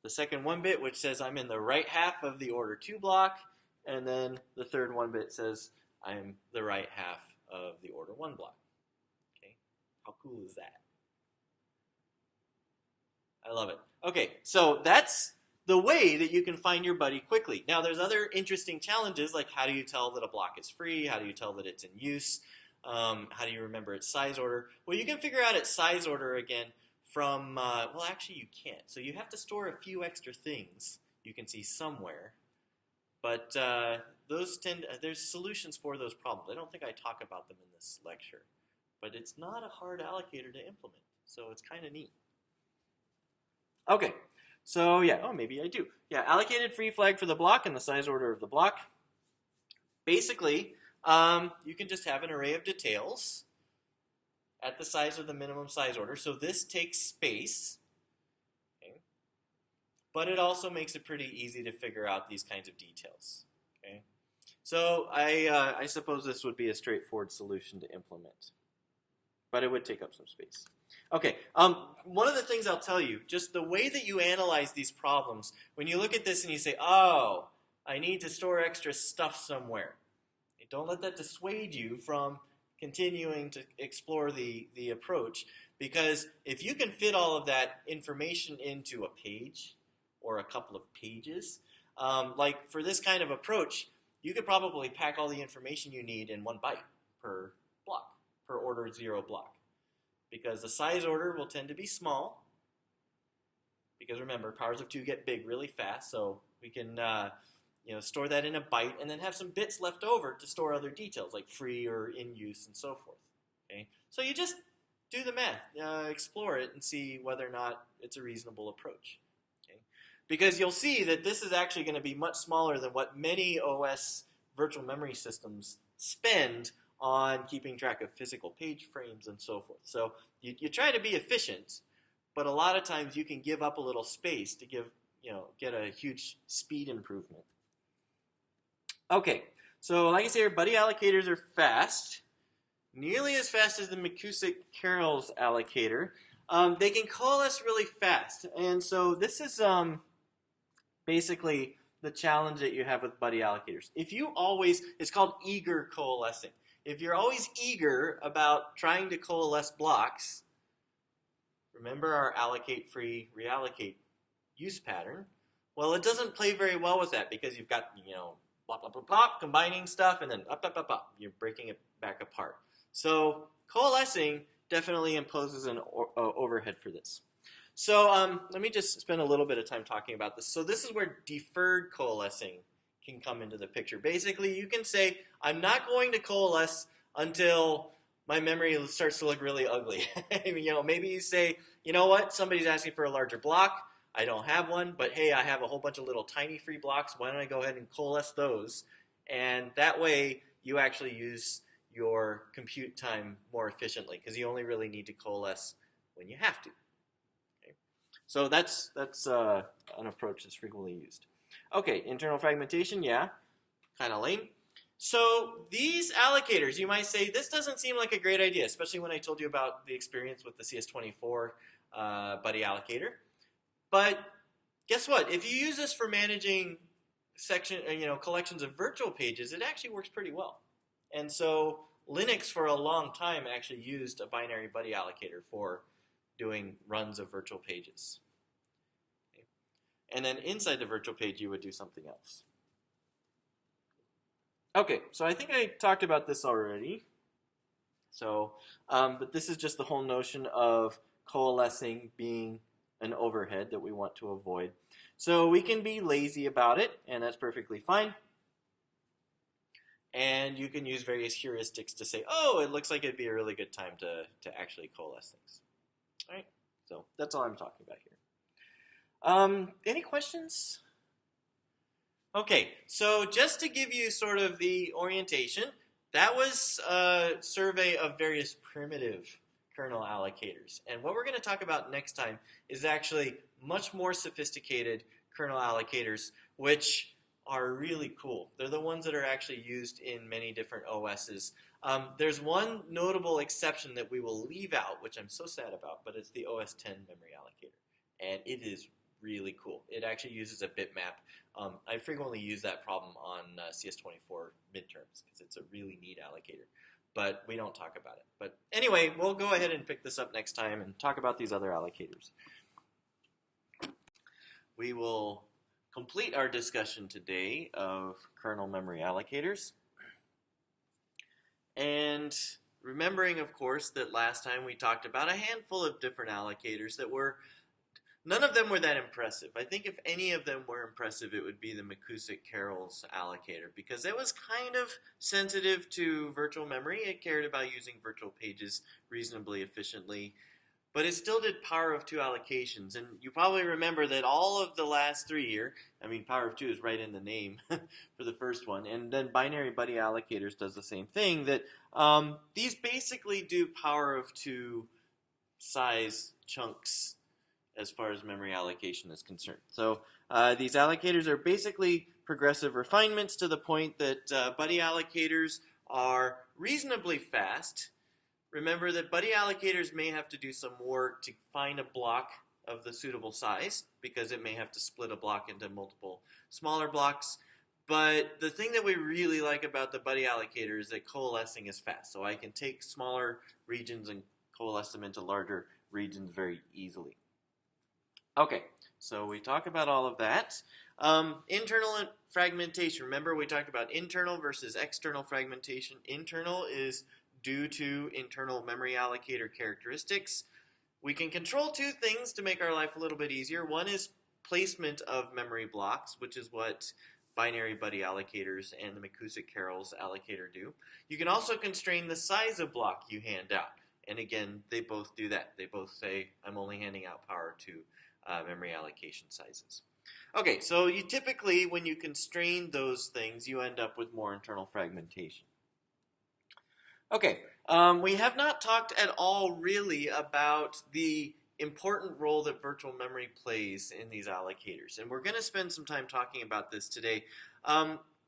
the second 1 bit, which says I'm in the right half of the order 2 block. And then the third 1 bit says I'm the right half of the order 1 block. Okay, how cool is that? I love it. Okay, so that's the way that you can find your buddy quickly. Now, there's other interesting challenges, like how do you tell that a block is free? How do you tell that it's in use? How do you remember its size order? Well, you can figure out its size order again from, well, actually you can't. So you have to store a few extra things you can see somewhere. But there's solutions for those problems. I don't think I talk about them in this lecture. But it's not a hard allocator to implement, so it's kind of neat. Okay. So yeah, oh, maybe I do. Yeah, allocated free flag for the block and the size order of the block. Basically, you can just have an array of details at the size of the minimum size order. So this takes space, okay? But it also makes it pretty easy to figure out these kinds of details. Okay? So I suppose this would be a straightforward solution to implement, but it would take up some space. Okay, one of the things I'll tell you, just the way that you analyze these problems, when you look at this and you say, oh, I need to store extra stuff somewhere. Okay, don't let that dissuade you from continuing to explore the approach, because if you can fit all of that information into a page or a couple of pages, like for this kind of approach, you could probably pack all the information you need in 1 byte per block, per order 0 block. Because the size order will tend to be small. Because remember, powers of 2 get big really fast, so we can store that in a byte and then have some bits left over to store other details like free or in use and so forth. Okay, so you just do the math, explore it, and see whether or not it's a reasonable approach. Okay, because you'll see that this is actually going to be much smaller than what many OS virtual memory systems spend on keeping track of physical page frames and so forth. So you try to be efficient, but a lot of times you can give up a little space to get a huge speed improvement. Okay, so like I say, our buddy allocators are fast, nearly as fast as the McCusick Kernel's allocator. They can coalesce really fast, and so this is basically the challenge that you have with buddy allocators. It's called eager coalescing. If you're always eager about trying to coalesce blocks, remember our allocate free, reallocate use pattern. Well, it doesn't play very well with that because you've got, plop, plop, plop, plop, combining stuff, and then up, up, up, up. You're breaking it back apart. So coalescing definitely imposes an overhead for this. So let me just spend a little bit of time talking about this. So this is where deferred coalescing can come into the picture. Basically, you can say, I'm not going to coalesce until my memory starts to look really ugly. Maybe you say, you know what, somebody's asking for a larger block. I don't have one, but hey, I have a whole bunch of little tiny free blocks. Why don't I go ahead and coalesce those? And that way, you actually use your compute time more efficiently because you only really need to coalesce when you have to. Okay? So that's an approach that's frequently used. Okay, internal fragmentation, yeah, kind of lame. So these allocators, you might say, this doesn't seem like a great idea, especially when I told you about the experience with the CS124 buddy allocator. But guess what? If you use this for managing collections of virtual pages, it actually works pretty well. And so Linux for a long time actually used a binary buddy allocator for doing runs of virtual pages. And then inside the virtual page, you would do something else. Okay, so I think I talked about this already. So, but this is just the whole notion of coalescing being an overhead that we want to avoid. So we can be lazy about it, and that's perfectly fine. And you can use various heuristics to say, oh, it looks like it'd be a really good time to actually coalesce things. All right, so that's all I'm talking about here. Any questions? Okay, so just to give you sort of the orientation, that was a survey of various primitive kernel allocators. And what we're going to talk about next time is actually much more sophisticated kernel allocators, which are really cool. They're the ones that are actually used in many different OSs. There's one notable exception that we will leave out, which I'm so sad about, but it's the OS 10 memory allocator. And it is really cool. It actually uses a bitmap. I frequently use that problem on CS124 midterms because it's a really neat allocator, but we don't talk about it. But anyway, we'll go ahead and pick this up next time and talk about these other allocators. We will complete our discussion today of kernel memory allocators. And remembering, of course, that last time we talked about a handful of different allocators that were none of them were that impressive. I think if any of them were impressive, it would be the McCusick-Carroll's allocator because it was kind of sensitive to virtual memory. It cared about using virtual pages reasonably efficiently, but it still did power of two allocations. And you probably remember that all of the last 3 here, I mean, power of two is right in the name for the first one, and then binary buddy allocators does the same thing, that these basically do power of two size chunks as far as memory allocation is concerned. So these allocators are basically progressive refinements to the point that buddy allocators are reasonably fast. Remember that buddy allocators may have to do some work to find a block of the suitable size because it may have to split a block into multiple smaller blocks. But the thing that we really like about the buddy allocator is that coalescing is fast. So I can take smaller regions and coalesce them into larger regions very easily. Okay, so we talk about all of that. Internal fragmentation. Remember we talked about internal versus external fragmentation. Internal is due to internal memory allocator characteristics. We can control two things to make our life a little bit easier. One is placement of memory blocks, which is what binary buddy allocators and the McCusick-Carroll's allocator do. You can also constrain the size of block you hand out. And again, they both do that. They both say, I'm only handing out power to memory allocation sizes. Okay, so you typically, when you constrain those things, you end up with more internal fragmentation. Okay, we have not talked at all really about the important role that virtual memory plays in these allocators, and we're going to spend some time talking about this today.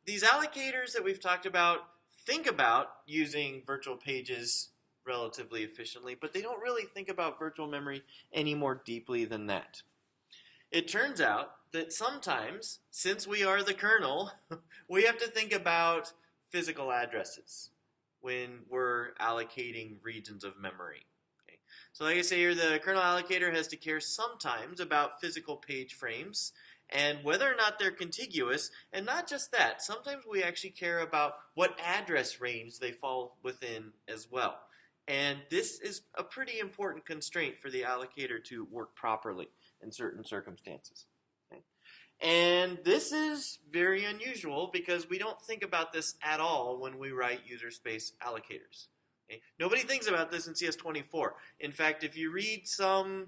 These allocators that we've talked about think about using virtual pages relatively efficiently, but they don't really think about virtual memory any more deeply than that. It turns out that sometimes, since we are the kernel, we have to think about physical addresses when we're allocating regions of memory. Okay. So like I say here, the kernel allocator has to care sometimes about physical page frames and whether or not they're contiguous, and not just that, sometimes we actually care about what address range they fall within as well. And this is a pretty important constraint for the allocator to work properly in certain circumstances. Okay? And this is very unusual because we don't think about this at all when we write user space allocators. Okay? Nobody thinks about this in CS24. In fact, if you read some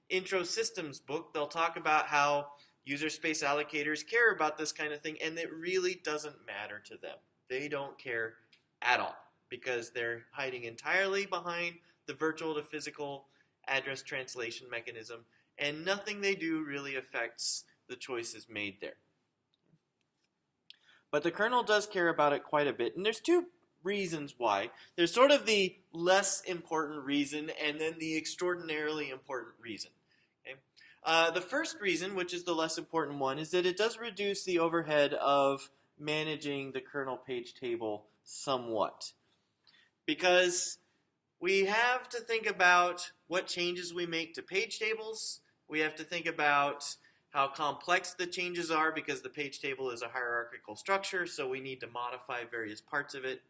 intro systems book, they'll talk about how user space allocators care about this kind of thing, and it really doesn't matter to them. They don't care at all because they're hiding entirely behind the virtual to physical address translation mechanism, and nothing they do really affects the choices made there. But the kernel does care about it quite a bit, and there's two reasons why. There's sort of the less important reason and then the extraordinarily important reason. Okay? The first reason, which is the less important one, is that it does reduce the overhead of managing the kernel page table somewhat. Because we have to think about what changes we make to page tables. We have to think about how complex the changes are because the page table is a hierarchical structure, so we need to modify various parts of it.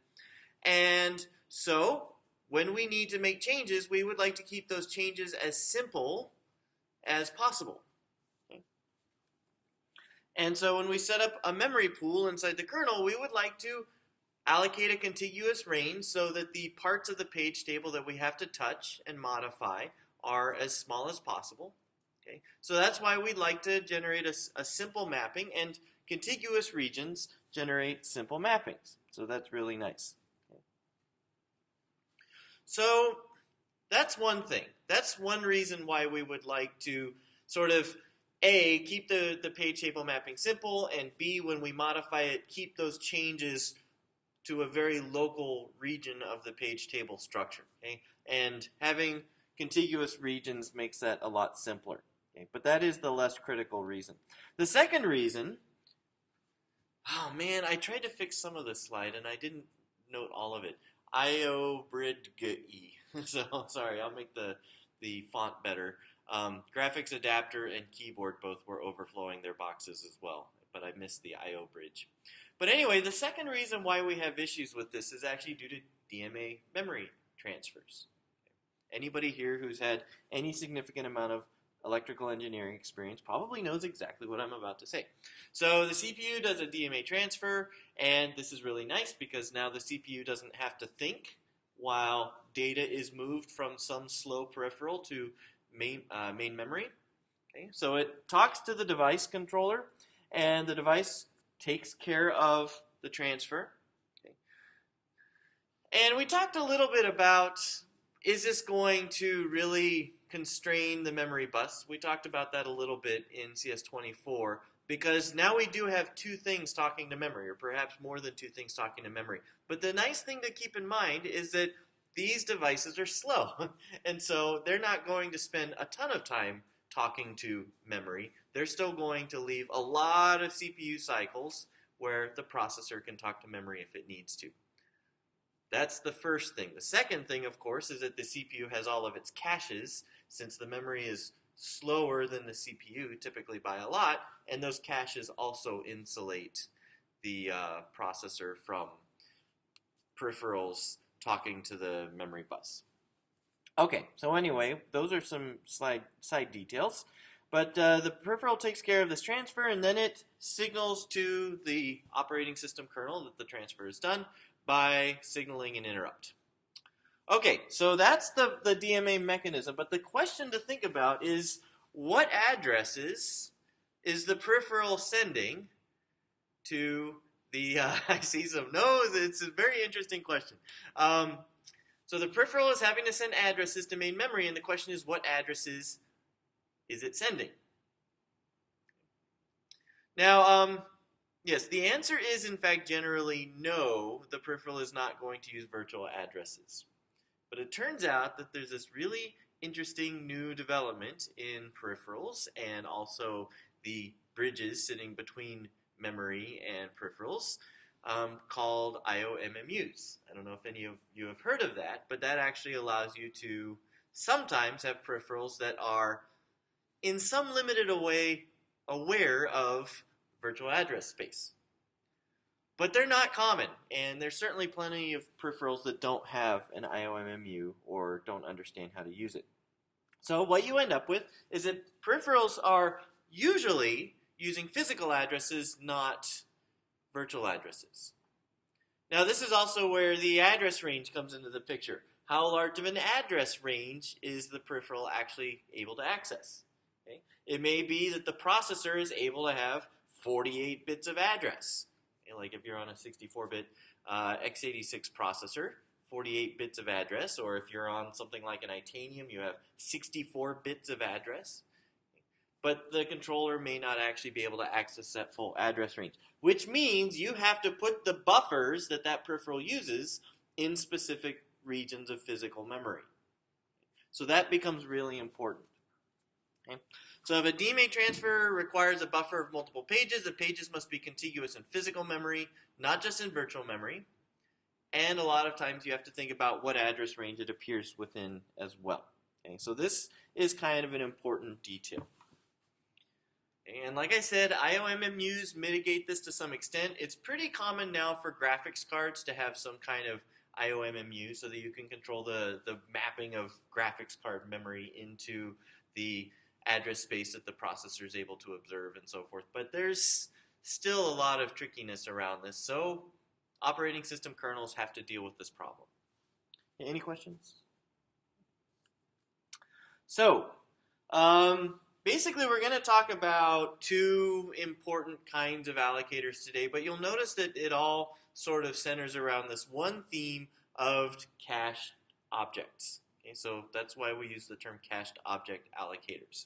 And so when we need to make changes, we would like to keep those changes as simple as possible. Okay? And so when we set up a memory pool inside the kernel, we would like to allocate a contiguous range so that the parts of the page table that we have to touch and modify are as small as possible. Okay? So that's why we'd like to generate a simple mapping, and contiguous regions generate simple mappings. So that's really nice. Okay? So that's one thing. That's one reason why we would like to sort of A, keep the page table mapping simple, and B, when we modify it, keep those changes to a very local region of the page table structure. Okay? And having contiguous regions makes that a lot simpler. Okay? But that is the less critical reason. The second reason, oh man, I tried to fix some of this slide and I didn't note all of it. IO-bridge-E. So sorry, I'll make the font better. Graphics adapter and keyboard both were overflowing their boxes as well, but I missed the IO bridge. But anyway, the second reason why we have issues with this is actually due to DMA memory transfers. Anybody here who's had any significant amount of electrical engineering experience probably knows exactly what I'm about to say. So the CPU does a DMA transfer, and this is really nice because now the CPU doesn't have to think while data is moved from some slow peripheral to main memory. Okay? So it talks to the device controller, and the device takes care of the transfer. Okay. And we talked a little bit about, is this going to really constrain the memory bus? We talked about that a little bit in CS124, because now we do have two things talking to memory, or perhaps more than two things talking to memory. But the nice thing to keep in mind is that these devices are slow, and so they're not going to spend a ton of time talking to memory. They're still going to leave a lot of CPU cycles where the processor can talk to memory if it needs to. That's the first thing. The second thing, of course, is that the CPU has all of its caches, since the memory is slower than the CPU, typically by a lot, and those caches also insulate the processor from peripherals talking to the memory bus. Okay, so anyway, those are some side details. But the peripheral takes care of this transfer, and then it signals to the operating system kernel that the transfer is done by signaling an interrupt. Okay, so that's the DMA mechanism, but the question to think about is, what addresses is the peripheral sending to the, I see some no's, it's a very interesting question. So the peripheral is having to send addresses to main memory, and the question is, what addresses is it sending? Now, yes, the answer is in fact generally no, the peripheral is not going to use virtual addresses. But it turns out that there's this really interesting new development in peripherals and also the bridges sitting between memory and peripherals called IOMMUs. I don't know if any of you have heard of that, but that actually allows you to sometimes have peripherals that are in some limited way aware of virtual address space. But they're not common, and there's certainly plenty of peripherals that don't have an IOMMU or don't understand how to use it. So what you end up with is that peripherals are usually using physical addresses, not virtual addresses. Now this is also where the address range comes into the picture. How large of an address range is the peripheral actually able to access? Okay? It may be that the processor is able to have 48 bits of address. Okay? Like if you're on a 64-bit x86 processor, 48 bits of address, or if you're on something like an Itanium, you have 64 bits of address. But the controller may not actually be able to access that full address range, which means you have to put the buffers that that peripheral uses in specific regions of physical memory. So that becomes really important. Okay? So if a DMA transfer requires a buffer of multiple pages, the pages must be contiguous in physical memory, not just in virtual memory. And a lot of times you have to think about what address range it appears within as well. Okay? So this is kind of an important detail. And like I said, IOMMUs mitigate this to some extent. It's pretty common now for graphics cards to have some kind of IOMMU so that you can control the mapping of graphics card memory into the address space that the processor is able to observe and so forth. But there's still a lot of trickiness around this, so operating system kernels have to deal with this problem. Any questions? So, basically we're going to talk about two important kinds of allocators today, but you'll notice that it all sort of centers around this one theme of cached objects. Okay, so that's why we use the term cached object allocators.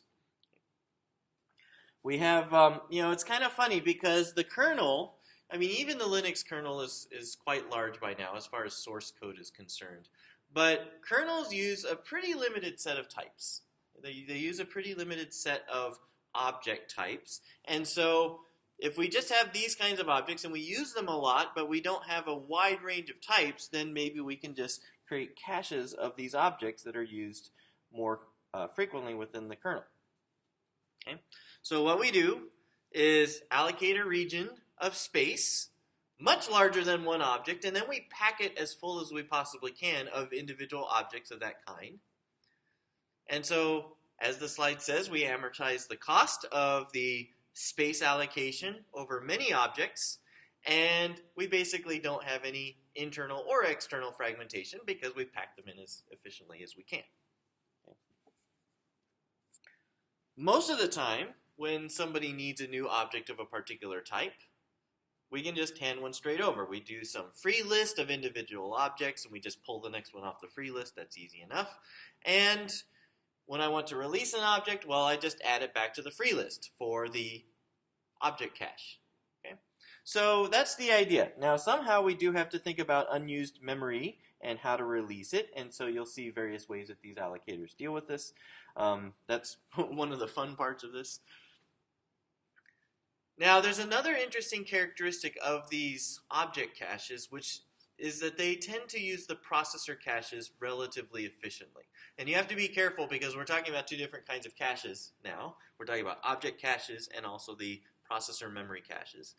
We have, it's kind of funny because the kernel, I mean, even the Linux kernel is quite large by now as far as source code is concerned. But kernels use a pretty limited set of types. They use a pretty limited set of object types. And so if we just have these kinds of objects and we use them a lot, but we don't have a wide range of types, then maybe we can just create caches of these objects that are used more frequently within the kernel. Okay? So what we do is allocate a region of space much larger than one object, and then we pack it as full as we possibly can of individual objects of that kind. And so, as the slide says, we amortize the cost of the space allocation over many objects, and we basically don't have any internal or external fragmentation because we pack them in as efficiently as we can. Okay. Most of the time, when somebody needs a new object of a particular type, we can just hand one straight over. We do some free list of individual objects, and we just pull the next one off the free list. That's easy enough. And when I want to release an object, well, I just add it back to the free list for the object cache. Okay? So that's the idea. Now, somehow we do have to think about unused memory and how to release it, and so you'll see various ways that these allocators deal with this. That's one of the fun parts of this. Now, there's another interesting characteristic of these object caches, which is that they tend to use the processor caches relatively efficiently. And you have to be careful because we're talking about two different kinds of caches now. We're talking about object caches and also the processor memory caches.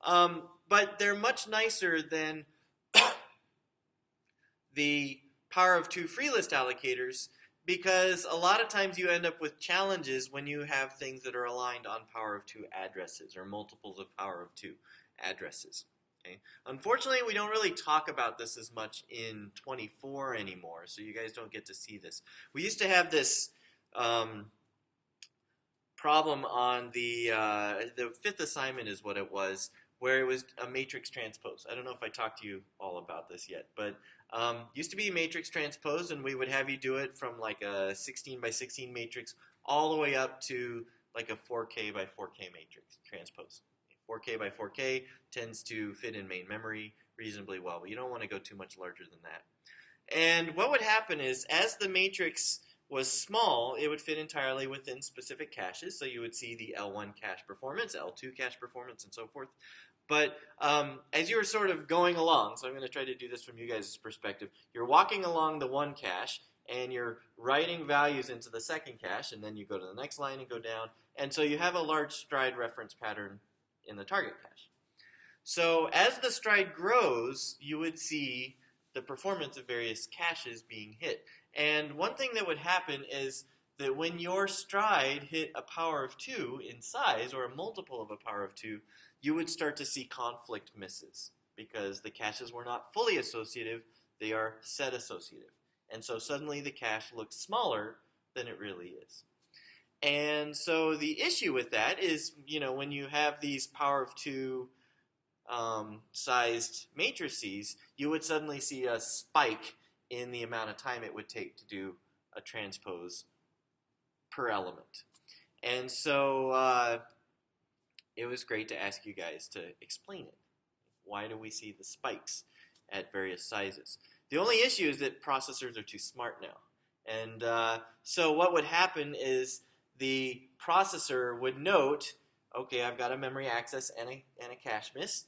But they're much nicer than the power of two free list allocators because a lot of times you end up with challenges when you have things that are aligned on power of two addresses or multiples of power of two addresses. Okay? Unfortunately, we don't really talk about this as much in 24 anymore, so you guys don't get to see this. We used to have this problem on the fifth assignment is what it was, where it was a matrix transpose. I don't know if I talked to you all about this yet, but used to be matrix transpose, and we would have you do it from like a 16 by 16 matrix all the way up to like a 4K by 4K matrix transpose. 4K by 4K tends to fit in main memory reasonably well, but you don't want to go too much larger than that. And what would happen is, as the matrix was small, it would fit entirely within specific caches, so you would see the L1 cache performance, L2 cache performance, and so forth. But as you were sort of going along, so I'm going to try to do this from you guys' perspective, you're walking along the one cache, and you're writing values into the second cache, and then you go to the next line and go down, and so you have a large stride reference pattern in the target cache. So as the stride grows, you would see the performance of various caches being hit. And one thing that would happen is that when your stride hit a power of 2 in size, or a multiple of a power of 2, you would start to see conflict misses because the caches were not fully associative, they are set associative. And so suddenly the cache looks smaller than it really is. And so the issue with that is, when you have these power of 2 sized matrices, you would suddenly see a spike in the amount of time it would take to do a transpose per element. And so it was great to ask you guys to explain it. Why do we see the spikes at various sizes? The only issue is that processors are too smart now. And so what would happen is the processor would note, okay, I've got a memory access and a cache miss.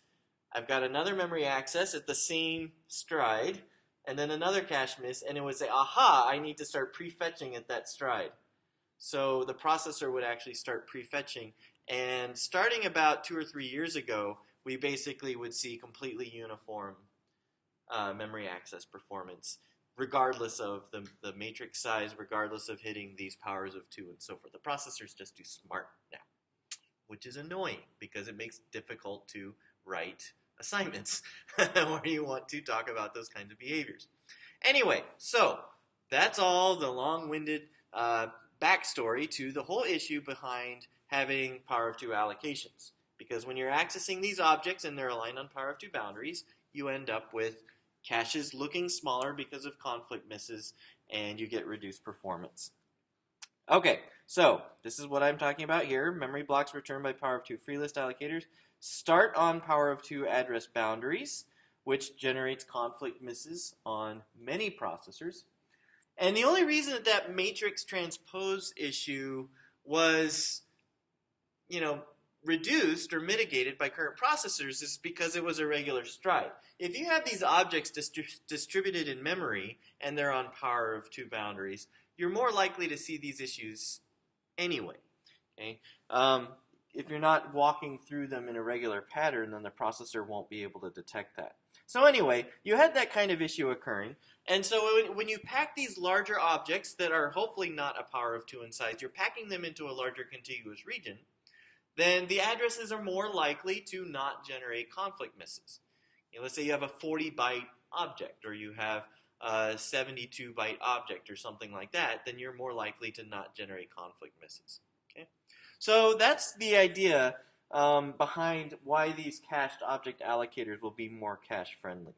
I've got another memory access at the same stride, and then another cache miss, and it would say, aha, I need to start prefetching at that stride. So the processor would actually start prefetching, and starting about 2 or 3 years ago, we basically would see completely uniform memory access performance, regardless of the matrix size, regardless of hitting these powers of 2 and so forth. The processor's just too smart now, which is annoying because it makes it difficult to write assignments where you want to talk about those kinds of behaviors. Anyway, so that's all the long-winded backstory to the whole issue behind having power of 2 allocations. Because when you're accessing these objects and they're aligned on power of 2 boundaries, you end up with caches looking smaller because of conflict misses, and you get reduced performance. Okay, so this is what I'm talking about here. Memory blocks returned by power of 2 free list allocators start on power of 2 address boundaries, which generates conflict misses on many processors. And the only reason that that matrix transpose issue was, reduced or mitigated by current processors is because it was a regular stride. If you have these objects distributed in memory and they're on power of 2 boundaries, you're more likely to see these issues anyway. Okay? If you're not walking through them in a regular pattern, then the processor won't be able to detect that. So anyway, you had that kind of issue occurring. And so when you pack these larger objects that are hopefully not a power of 2 in size, you're packing them into a larger contiguous region, then the addresses are more likely to not generate conflict misses. Let's say you have a 40-byte object, or you have a 72-byte object, or something like that, then you're more likely to not generate conflict misses. Okay? So that's the idea behind why these cached object allocators will be more cache-friendly.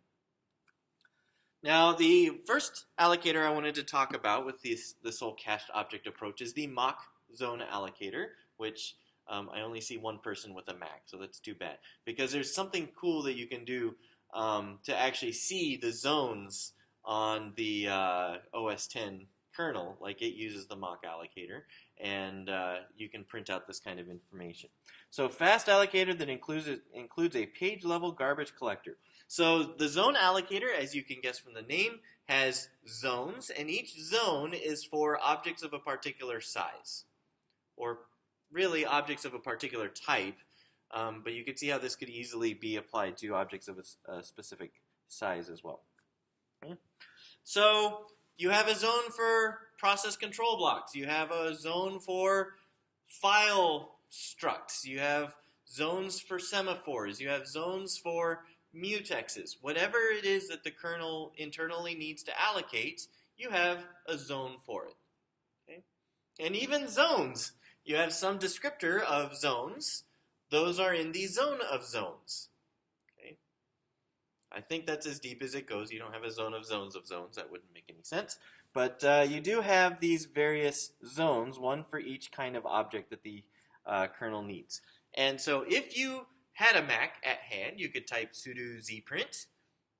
Now, the first allocator I wanted to talk about with this whole cached object approach is the mock zone allocator, which I only see one person with a Mac, so that's too bad. Because there's something cool that you can do to actually see the zones on the OS X kernel, like it uses the mock allocator, and you can print out this kind of information. So fast allocator that includes a page-level garbage collector. So the zone allocator, as you can guess from the name, has zones, and each zone is for objects of a particular size, or really objects of a particular type, but you can see how this could easily be applied to objects of a specific size as well. Okay. So you have a zone for process control blocks. You have a zone for file structs. You have zones for semaphores. You have zones for mutexes. Whatever it is that the kernel internally needs to allocate, you have a zone for it. Okay? And even zones. You have some descriptor of zones. Those are in the zone of zones. Okay? I think that's as deep as it goes. You don't have a zone of zones of zones. That wouldn't make any sense. But you do have these various zones, one for each kind of object that the kernel needs. And so if you had a Mac at hand, you could type sudo zprint,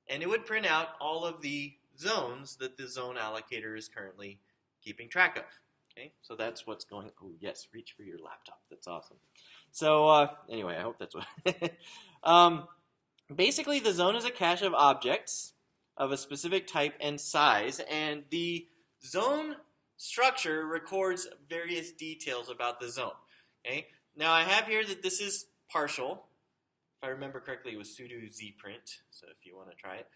and it would print out all of the zones that the zone allocator is currently keeping track of. Okay, so that's what's going. Oh yes, reach for your laptop. That's awesome. So anyway, I hope that's what. Basically, the zone is a cache of objects of a specific type and size, and the zone structure records various details about the zone. Okay, now I have here that this is partial. If I remember correctly, it was sudo zprint. So if you want to try it.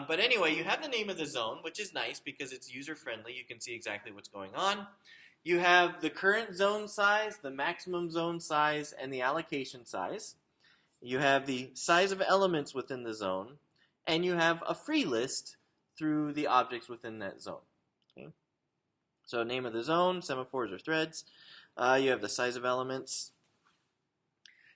But anyway, you have the name of the zone, which is nice because it's user-friendly. You can see exactly what's going on. You have the current zone size, the maximum zone size, and the allocation size. You have the size of elements within the zone, and you have a free list through the objects within that zone. Okay? So name of the zone, semaphores or threads. You have the size of elements.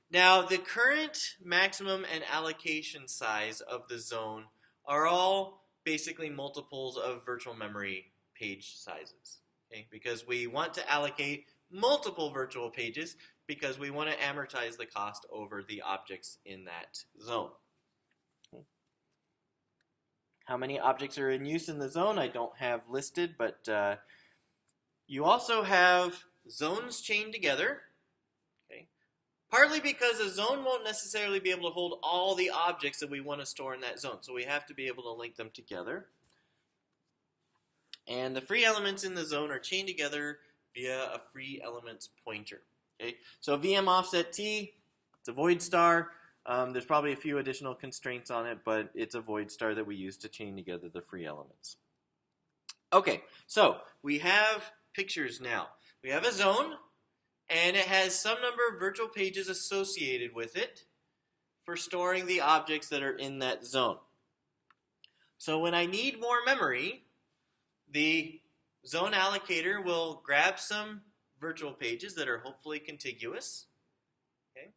Now, the current maximum and allocation size of the zone are all basically multiples of virtual memory page sizes. Okay? Because we want to allocate multiple virtual pages because we want to amortize the cost over the objects in that zone. Okay. How many objects are in use in the zone, I don't have listed, but you also have zones chained together. Okay. Partly because a zone won't necessarily be able to hold all the objects that we want to store in that zone, so we have to be able to link them together. And the free elements in the zone are chained together via a free elements pointer. Okay? So VM offset T, it's a void star. There's probably a few additional constraints on it, but it's a void star that we use to chain together the free elements. Okay, so we have pictures now. We have a zone, and it has some number of virtual pages associated with it for storing the objects that are in that zone. So when I need more memory, the zone allocator will grab some virtual pages that are hopefully contiguous. Okay?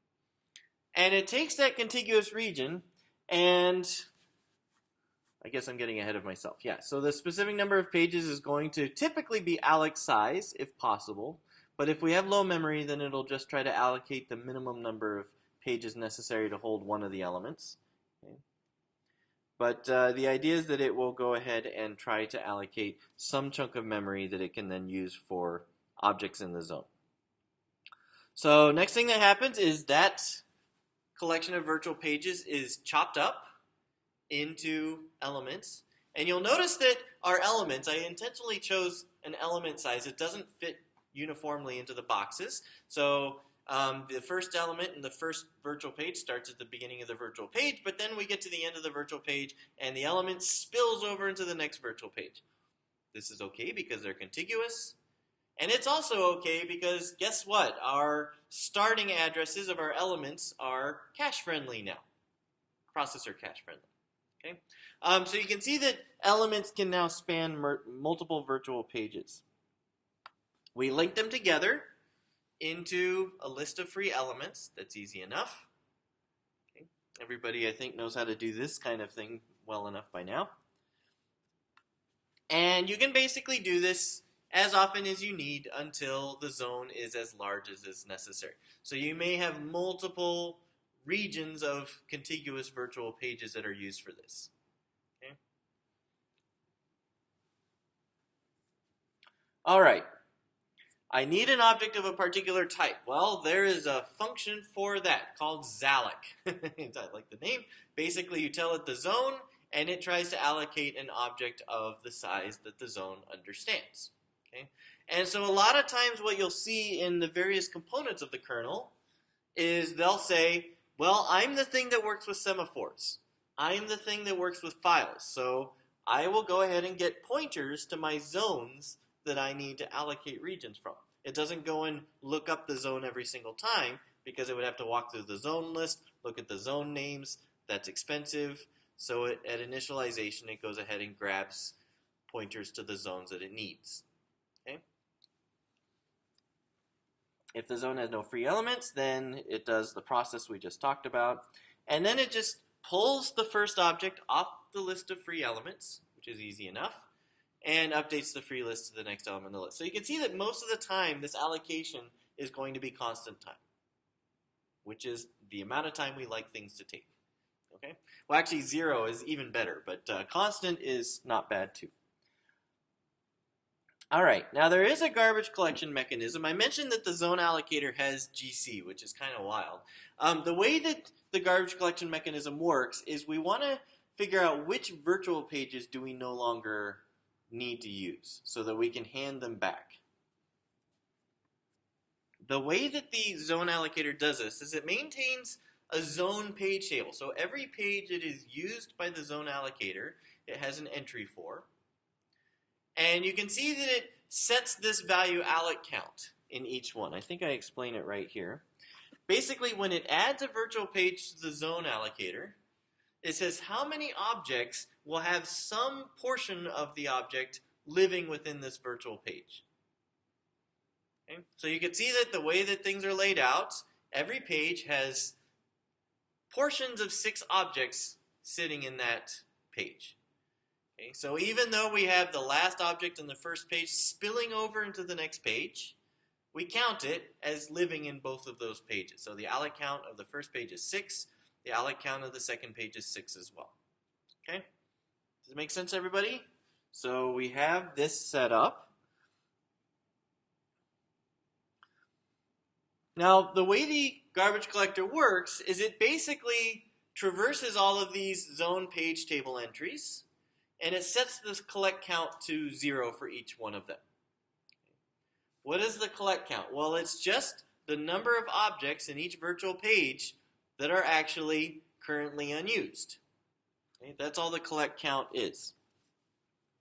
And it takes that contiguous region and I guess I'm getting ahead of myself. Yeah, so the specific number of pages is going to typically be alloc size if possible. But if we have low memory, then it'll just try to allocate the minimum number of pages necessary to hold one of the elements. Okay? But the idea is that it will go ahead and try to allocate some chunk of memory that it can then use for objects in the zone. So next thing that happens is that collection of virtual pages is chopped up into elements. And you'll notice that our elements, I intentionally chose an element size. It doesn't fit uniformly into the boxes. So the first element in the first virtual page starts at the beginning of the virtual page, but then we get to the end of the virtual page and the element spills over into the next virtual page. This is okay because they're contiguous. And it's also okay because guess what? Our starting addresses of our elements are cache friendly now. Processor cache friendly. Okay? So you can see that elements can now span multiple virtual pages. We link them together into a list of free elements. That's easy enough. Okay. Everybody, I think, knows how to do this kind of thing well enough by now. And you can basically do this as often as you need until the zone is as large as is necessary. So you may have multiple regions of contiguous virtual pages that are used for this. Okay. All right. I need an object of a particular type. Well, there is a function for that called zalloc. I like the name. Basically, you tell it the zone, and it tries to allocate an object of the size that the zone understands. Okay? And so a lot of times what you'll see in the various components of the kernel is they'll say, well, I'm the thing that works with semaphores. I'm the thing that works with files. So I will go ahead and get pointers to my zones that I need to allocate regions from. It doesn't go and look up the zone every single time because it would have to walk through the zone list, look at the zone names. That's expensive. So at initialization, it goes ahead and grabs pointers to the zones that it needs. Okay? If the zone has no free elements, then it does the process we just talked about. And then it just pulls the first object off the list of free elements, which is easy enough, and updates the free list to the next element in the list. So you can see that most of the time, this allocation is going to be constant time, which is the amount of time we like things to take. Okay? Well, actually, 0 is even better, but constant is not bad too. All right, now there is a garbage collection mechanism. I mentioned that the zone allocator has GC, which is kind of wild. The way that the garbage collection mechanism works is we want to figure out which virtual pages do we no longer need to use so that we can hand them back. The way that the zone allocator does this is it maintains a zone page table. So every page that is used by the zone allocator, it has an entry for. And you can see that it sets this value alloc count in each one. I think I explain it right here. Basically, when it adds a virtual page to the zone allocator, it says how many objects will have some portion of the object living within this virtual page. Okay? So you can see that the way that things are laid out, every page has portions of 6 objects sitting in that page. Okay? So even though we have the last object in the first page spilling over into the next page, we count it as living in both of those pages. So the alloc count of the first page is 6. The alloc count of the second page is 6 as well. Okay? Does it make sense, everybody? So we have this set up. Now, the way the garbage collector works is it basically traverses all of these zone page table entries, and it sets this collect count to 0 for each one of them. What is the collect count? Well, it's just the number of objects in each virtual page that are actually currently unused. Okay? That's all the collect count is.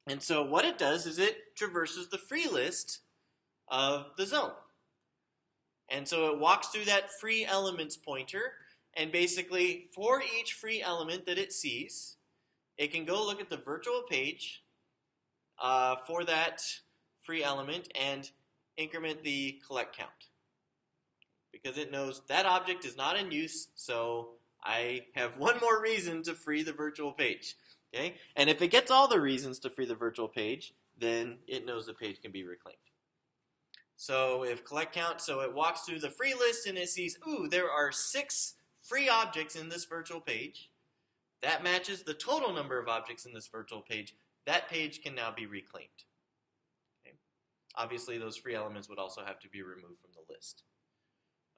And so what it does is it traverses the free list of the zone. And so it walks through that free elements pointer, and basically for each free element that it sees, it can go look at the virtual page for that free element and increment the collect count. Because it knows that object is not in use, so I have one more reason to free the virtual page. Okay? And if it gets all the reasons to free the virtual page, then it knows the page can be reclaimed. So if collect count, so it walks through the free list and it sees, ooh, there are 6 free objects in this virtual page. That matches the total number of objects in this virtual page. That page can now be reclaimed. Okay? Obviously, those free elements would also have to be removed from the list.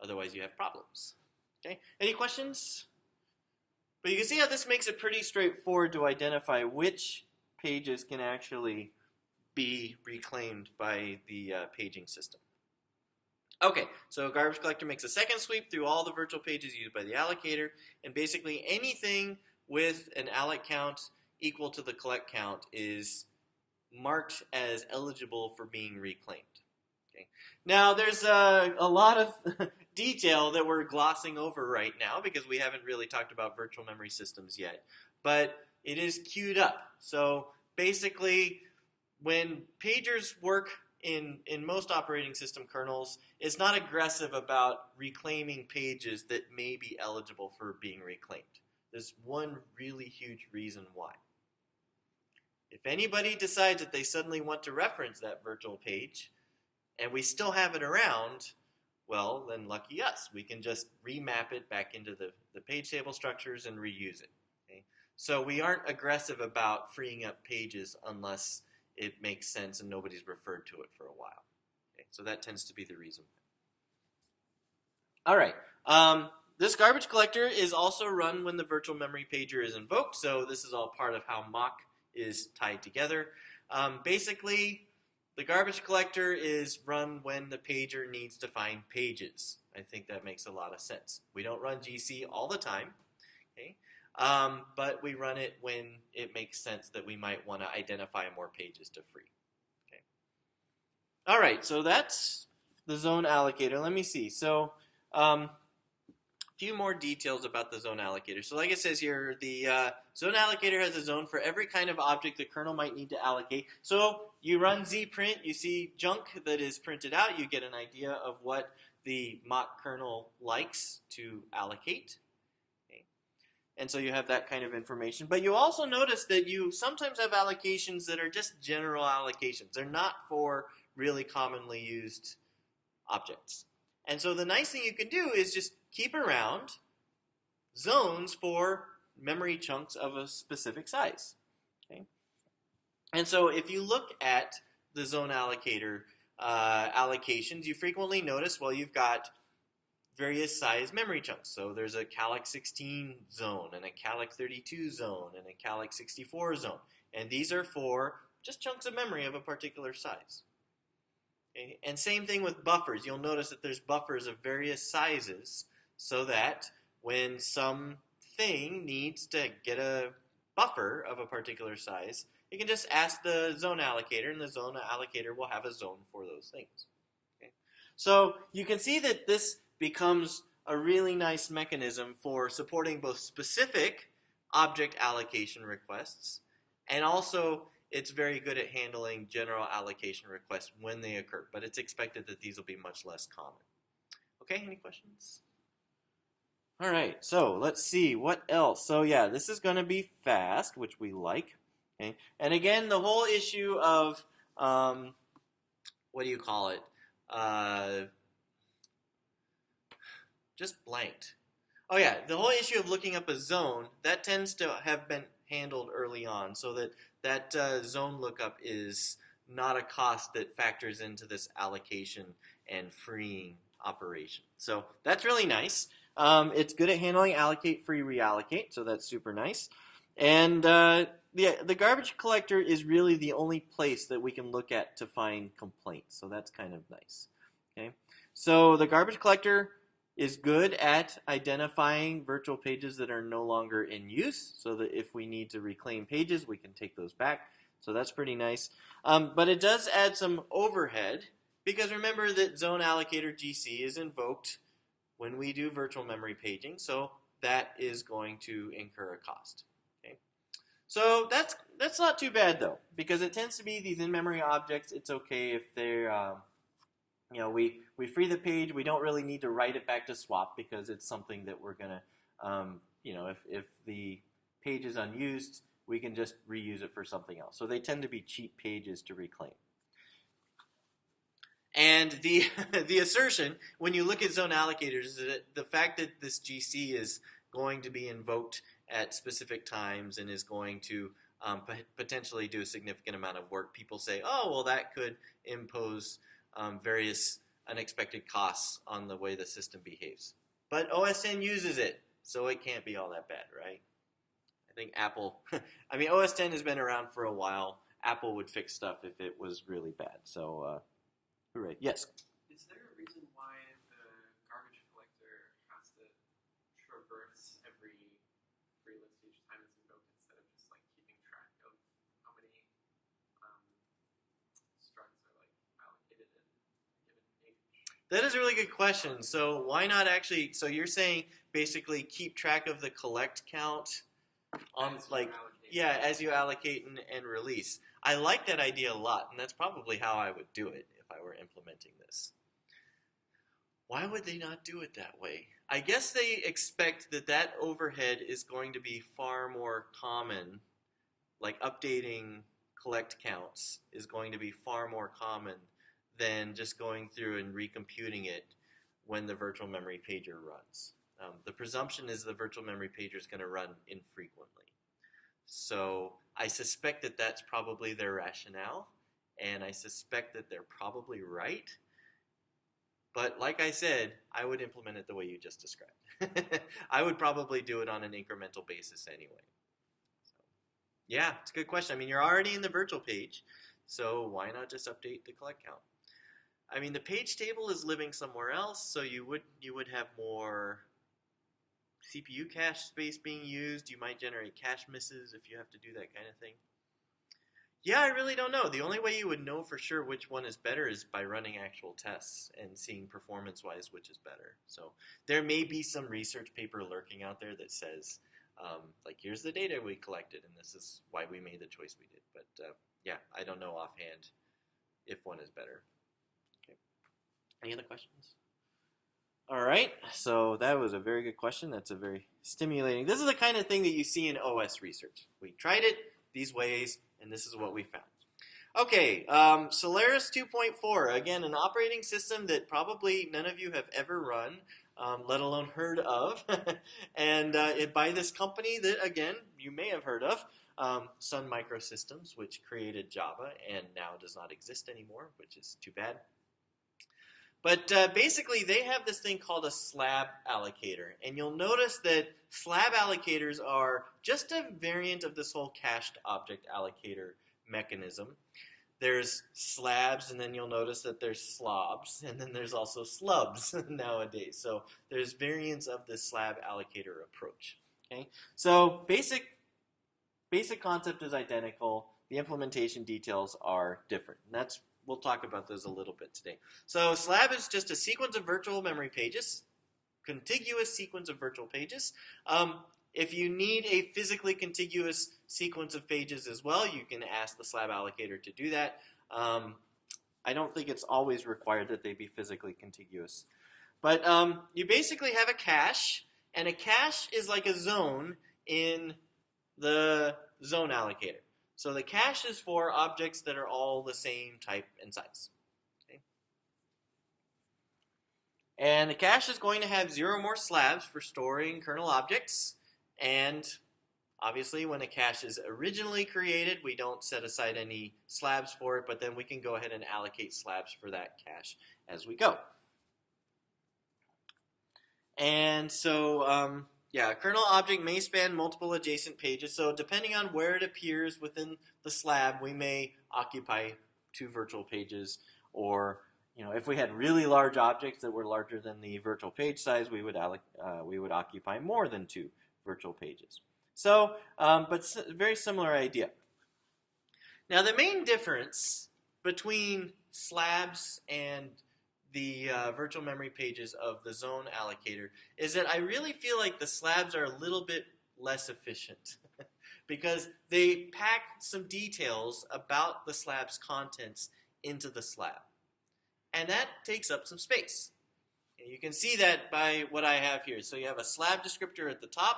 Otherwise, you have problems. Okay? Any questions? But you can see how this makes it pretty straightforward to identify which pages can actually be reclaimed by the paging system. Okay, so garbage collector makes a second sweep through all the virtual pages used by the allocator, and basically anything with an alloc count equal to the collect count is marked as eligible for being reclaimed. Okay. Now, there's a lot of detail that we're glossing over right now because we haven't really talked about virtual memory systems yet, but it is queued up. So basically, when pagers work in most operating system kernels, it's not aggressive about reclaiming pages that may be eligible for being reclaimed. There's one really huge reason why. If anybody decides that they suddenly want to reference that virtual page, and we still have it around, well, then lucky us. We can just remap it back into the page table structures and reuse it. Okay? So we aren't aggressive about freeing up pages unless it makes sense and nobody's referred to it for a while. Okay? So that tends to be the reason. All right. This garbage collector is also run when the virtual memory pager is invoked, so this is all part of how mock is tied together. Basically, the garbage collector is run when the pager needs to find pages. I think that makes a lot of sense. We don't run GC all the time, okay? But we run it when it makes sense that we might want to identify more pages to free. Okay. All right, so that's the zone allocator. Let me see. So a few more details about the zone allocator. So like it says here, the zone allocator has a zone for every kind of object the kernel might need to allocate. So you run zprint, you see junk that is printed out, you get an idea of what the mock kernel likes to allocate. Okay. And so you have that kind of information. But you also notice that you sometimes have allocations that are just general allocations. They're not for really commonly used objects. And so the nice thing you can do is just keep around zones for memory chunks of a specific size. Okay? And so if you look at the zone allocator allocations, you frequently notice, well, you've got various size memory chunks. So there's a Caltech-16 zone, and a Caltech-32 zone, and a Caltech-64 zone. And these are for just chunks of memory of a particular size. Okay? And same thing with buffers. You'll notice that there's buffers of various sizes so that when something needs to get a buffer of a particular size, you can just ask the zone allocator, and the zone allocator will have a zone for those things. Okay? So you can see that this becomes a really nice mechanism for supporting both specific object allocation requests, and also it's very good at handling general allocation requests when they occur, but it's expected that these will be much less common. Okay, any questions? All right, so let's see what else. So yeah, this is going to be fast, which we like. Okay, and again, the whole issue of what do you call it? Just blanked. Oh yeah, the whole issue of looking up a zone, that tends to have been handled early on, so that zone lookup is not a cost that factors into this allocation and freeing operation. So that's really nice. It's good at handling allocate, free, reallocate, so that's super nice. And the garbage collector is really the only place that we can look at to find complaints, so that's kind of nice. Okay, so the garbage collector is good at identifying virtual pages that are no longer in use, so that if we need to reclaim pages, we can take those back. So that's pretty nice. But it does add some overhead, because remember that zone allocator GC is invoked when we do virtual memory paging, so that is going to incur a cost. Okay? So that's not too bad though, because it tends to be these in-memory objects. It's okay if they're we free the page. We don't really need to write it back to swap, because it's something that we're gonna if the page is unused, we can just reuse it for something else. So they tend to be cheap pages to reclaim. And the the assertion, when you look at zone allocators, is that the fact that this GC is going to be invoked at specific times and is going to potentially do a significant amount of work, people say, oh, well, that could impose various unexpected costs on the way the system behaves. But OS X uses it, so it can't be all that bad, right? I think Apple, I mean, OS X has been around for a while. Apple would fix stuff if it was really bad. So, hooray. Yes? Is there a reason why the garbage collector has to traverse every free list each time it's invoked, instead of just like keeping track of how many structs are like allocated in a given page? That is a really good question. So why not actually, so you're saying basically keep track of the collect count on as you allocate and release. I like that idea a lot, and that's probably how I would do it if I were implementing this. Why would they not do it that way? I guess they expect that that overhead is going to be far more common, like updating collect counts is going to be far more common than just going through and recomputing it when the virtual memory pager runs. The presumption is the virtual memory pager is going to run infrequently. So I suspect that that's probably their rationale, and I suspect that they're probably right. But like I said, I would implement it the way you just described. I would probably do it on an incremental basis anyway. So, yeah, it's a good question. I mean, you're already in the virtual page, so why not just update the collect count? I mean, the page table is living somewhere else, so you would have more CPU cache space being used. You might generate cache misses if you have to do that kind of thing. Yeah, I really don't know. The only way you would know for sure which one is better is by running actual tests and seeing performance-wise which is better. So there may be some research paper lurking out there that says, like, here's the data we collected, and this is why we made the choice we did. But yeah, I don't know offhand if one is better. Okay. Any other questions? All right, so that was a very good question. That's a very stimulating. This is the kind of thing that you see in OS research. We tried it these ways, and this is what we found. Okay, Solaris 2.4, again, an operating system that probably none of you have ever run, let alone heard of, and by this company that, again, you may have heard of, Sun Microsystems, which created Java and now does not exist anymore, which is too bad. But basically, they have this thing called a slab allocator. And you'll notice that slab allocators are just a variant of this whole cached object allocator mechanism. There's slabs, and then you'll notice that there's slobs, and then there's also slubs nowadays. So there's variants of this slab allocator approach. Okay? So basic concept is identical. The implementation details are different. And we'll talk about those a little bit today. So slab is just a sequence of virtual memory pages, contiguous sequence of virtual pages. If you need a physically contiguous sequence of pages as well, you can ask the slab allocator to do that. I don't think it's always required that they be physically contiguous. But you basically have a cache, and a cache is like a zone in the zone allocator. So the cache is for objects that are all the same type and size. Okay? And the cache is going to have 0 more slabs for storing kernel objects. And obviously, when a cache is originally created, we don't set aside any slabs for it, but then we can go ahead and allocate slabs for that cache as we go. And so, yeah, a kernel object may span multiple adjacent pages, so depending on where it appears within the slab, we may occupy 2 virtual pages, or if we had really large objects that were larger than the virtual page size, we would occupy more than 2 virtual pages. So, but very similar idea. Now, the main difference between slabs and the virtual memory pages of the zone allocator is that I really feel like the slabs are a little bit less efficient because they pack some details about the slab's contents into the slab. And that takes up some space. And you can see that by what I have here. So you have a slab descriptor at the top,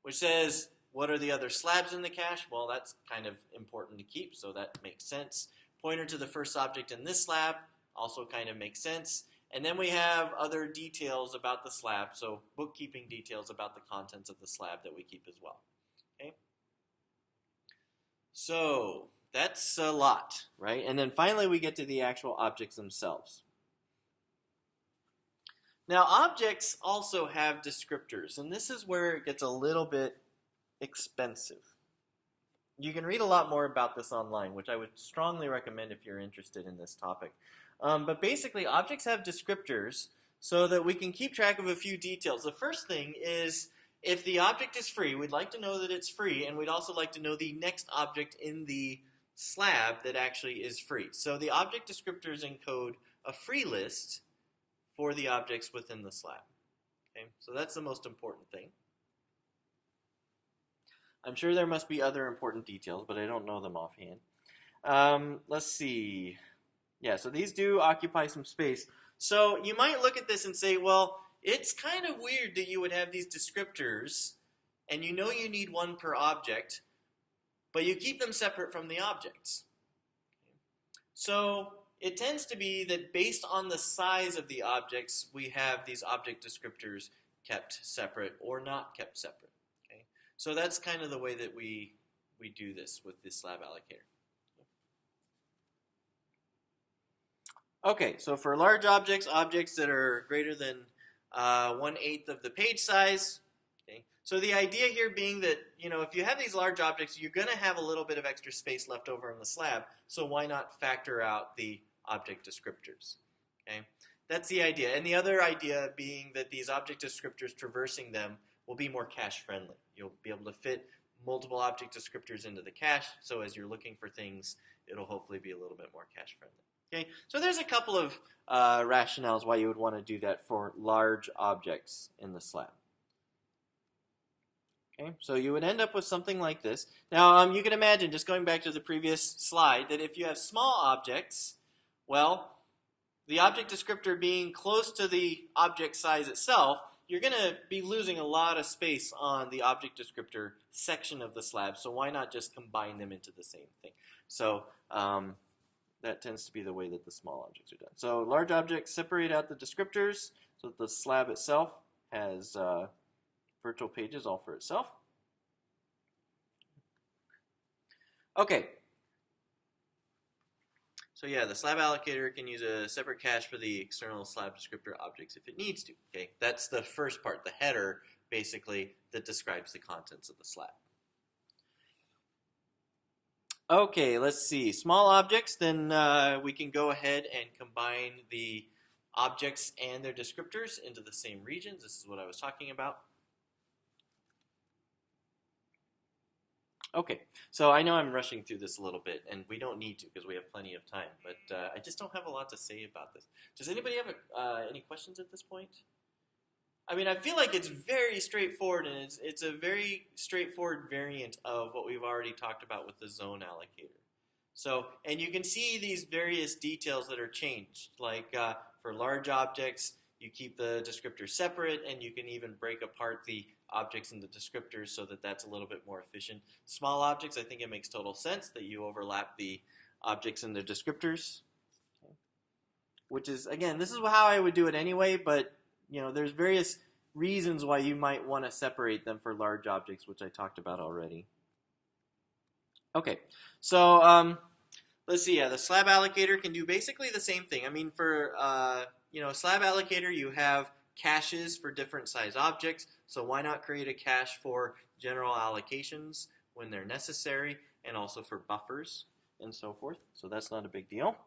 which says, what are the other slabs in the cache? Well, that's kind of important to keep, so that makes sense. Pointer to the first object in this slab also kind of makes sense. And then we have other details about the slab, so bookkeeping details about the contents of the slab that we keep as well. Okay? So that's a lot, right? And then finally we get to the actual objects themselves. Now, objects also have descriptors, and this is where it gets a little bit expensive. You can read a lot more about this online, which I would strongly recommend if you're interested in this topic. But basically, objects have descriptors so that we can keep track of a few details. The first thing is, if the object is free, we'd like to know that it's free, and we'd also like to know the next object in the slab that actually is free. So the object descriptors encode a free list for the objects within the slab. Okay? So that's the most important thing. I'm sure there must be other important details, but I don't know them offhand. Let's see. Yeah, so these do occupy some space. So you might look at this and say, well, it's kind of weird that you would have these descriptors, and you know you need one per object, but you keep them separate from the objects. So it tends to be that based on the size of the objects, we have these object descriptors kept separate or not kept separate. Okay? So that's kind of the way that we do this with this slab allocator. Okay, so for large objects, objects that are greater than 1/8 of the page size. Okay, so the idea here being that, if you have these large objects, you're going to have a little bit of extra space left over in the slab, so why not factor out the object descriptors? Okay, that's the idea. And the other idea being that these object descriptors, traversing them, will be more cache friendly. You'll be able to fit multiple object descriptors into the cache, so as you're looking for things, it'll hopefully be a little bit more cache friendly. Okay, so there's a couple of rationales why you would want to do that for large objects in the slab. Okay, so you would end up with something like this. Now, you can imagine, just going back to the previous slide, that if you have small objects, well, the object descriptor being close to the object size itself, you're going to be losing a lot of space on the object descriptor section of the slab, so why not just combine them into the same thing? So that tends to be the way that the small objects are done. So large objects separate out the descriptors so that the slab itself has virtual pages all for itself. Okay. So yeah, the slab allocator can use a separate cache for the external slab descriptor objects if it needs to. Okay, that's the first part, the header, basically, that describes the contents of the slab. Okay, let's see. Small objects, then we can go ahead and combine the objects and their descriptors into the same regions. This is what I was talking about. Okay, so I know I'm rushing through this a little bit, and we don't need to because we have plenty of time, but I just don't have a lot to say about this. Does anybody have any questions at this point? I mean, I feel like it's very straightforward, and it's a very straightforward variant of what we've already talked about with the zone allocator. So, and you can see these various details that are changed. Like for large objects, you keep the descriptors separate, and you can even break apart the objects into descriptors so that that's a little bit more efficient. Small objects, I think it makes total sense that you overlap the objects and their descriptors. Okay. Which is, again, this is how I would do it anyway, but there's various reasons why you might want to separate them for large objects, which I talked about already. Okay, so let's see. Yeah, the slab allocator can do basically the same thing. I mean, for slab allocator, you have caches for different size objects. So why not create a cache for general allocations when they're necessary, and also for buffers and so forth. So that's not a big deal.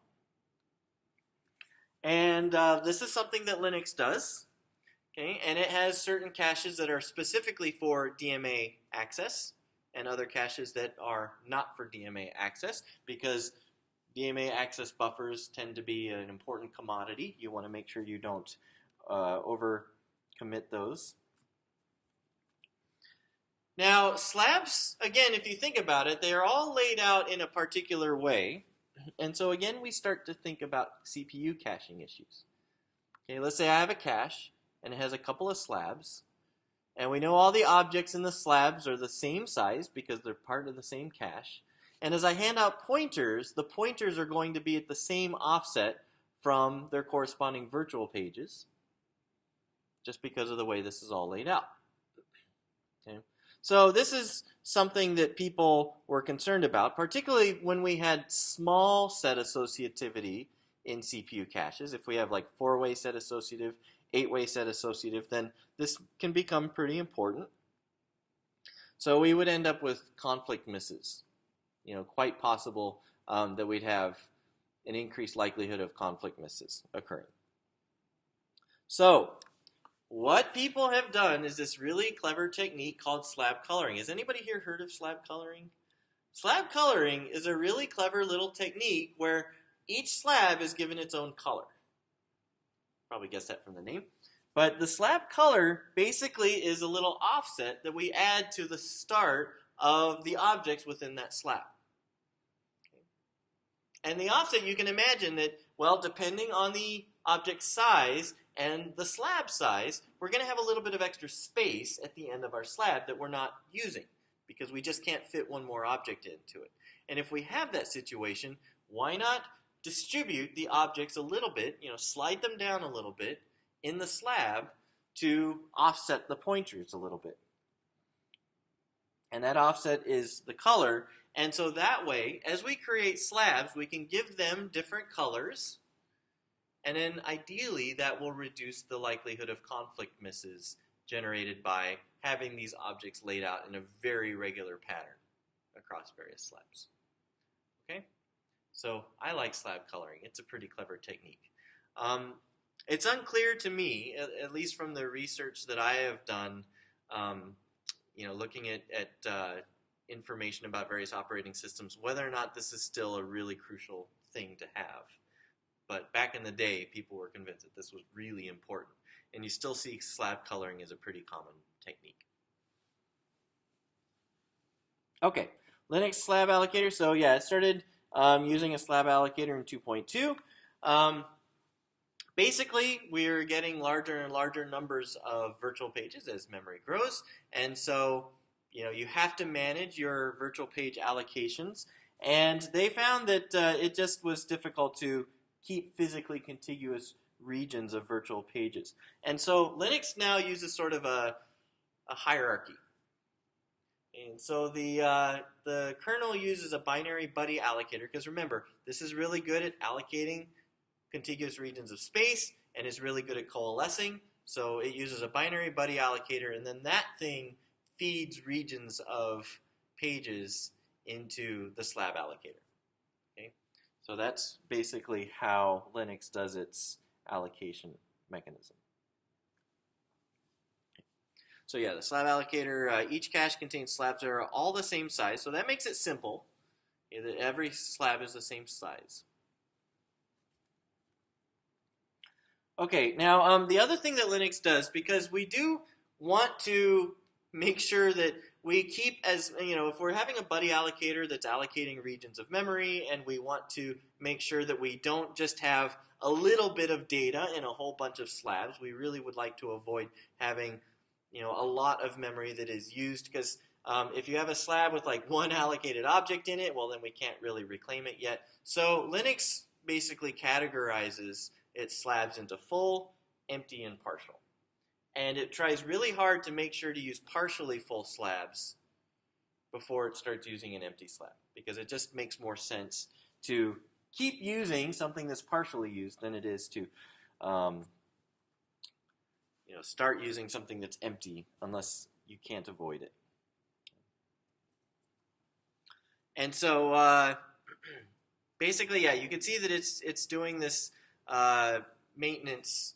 And this is something that Linux does. Okay, and it has certain caches that are specifically for DMA access and other caches that are not for DMA access because DMA access buffers tend to be an important commodity. You want to make sure you don't over commit those. Now, slabs, again, if you think about it, they are all laid out in a particular way. And so again, we start to think about CPU caching issues. Okay, let's say I have a cache and it has a couple of slabs. And we know all the objects in the slabs are the same size because they're part of the same cache. And as I hand out pointers, the pointers are going to be at the same offset from their corresponding virtual pages, just because of the way this is all laid out. Okay. So this is something that people were concerned about, particularly when we had small set associativity in CPU caches. If we have like 4-way set associative, 8-way set associative, then this can become pretty important. So we would end up with conflict misses. Quite possible that we'd have an increased likelihood of conflict misses occurring. So what people have done is this really clever technique called slab coloring. Has anybody here heard of slab coloring? Slab coloring is a really clever little technique where each slab is given its own color. Probably guessed that from the name. But the slab color basically is a little offset that we add to the start of the objects within that slab. And the offset, you can imagine that, well, depending on the object size and the slab size, we're going to have a little bit of extra space at the end of our slab that we're not using because we just can't fit one more object into it. And if we have that situation, why not distribute the objects a little bit, slide them down a little bit in the slab to offset the pointers a little bit. And that offset is the color. And so that way, as we create slabs, we can give them different colors. And then ideally, that will reduce the likelihood of conflict misses generated by having these objects laid out in a very regular pattern across various slabs. Okay? So I like slab coloring. It's a pretty clever technique. It's unclear to me, at least from the research that I have done, looking at information about various operating systems, whether or not this is still a really crucial thing to have. But back in the day, people were convinced that this was really important. And you still see slab coloring as a pretty common technique. Okay, Linux slab allocator. So yeah, it started using a slab allocator in 2.2. Basically, we're getting larger and larger numbers of virtual pages as memory grows. And so you have to manage your virtual page allocations. And they found that it just was difficult to keep physically contiguous regions of virtual pages. And so Linux now uses sort of a hierarchy. And so the kernel uses a binary buddy allocator, because remember, this is really good at allocating contiguous regions of space and is really good at coalescing. So it uses a binary buddy allocator, and then that thing feeds regions of pages into the slab allocator. Okay? So that's basically how Linux does its allocation mechanism. So yeah, the slab allocator, each cache contains slabs that are all the same size, so that makes it simple. Every slab is the same size. Okay, now the other thing that Linux does, because we do want to make sure that we keep if we're having a buddy allocator that's allocating regions of memory, and we want to make sure that we don't just have a little bit of data in a whole bunch of slabs, we really would like to avoid having a lot of memory that is used, because if you have a slab with like one allocated object in it, well, then we can't really reclaim it yet. So Linux basically categorizes its slabs into full, empty, and partial. And it tries really hard to make sure to use partially full slabs before it starts using an empty slab, because it just makes more sense to keep using something that's partially used than it is to start using something that's empty unless you can't avoid it. And so basically, yeah, you can see that it's doing this maintenance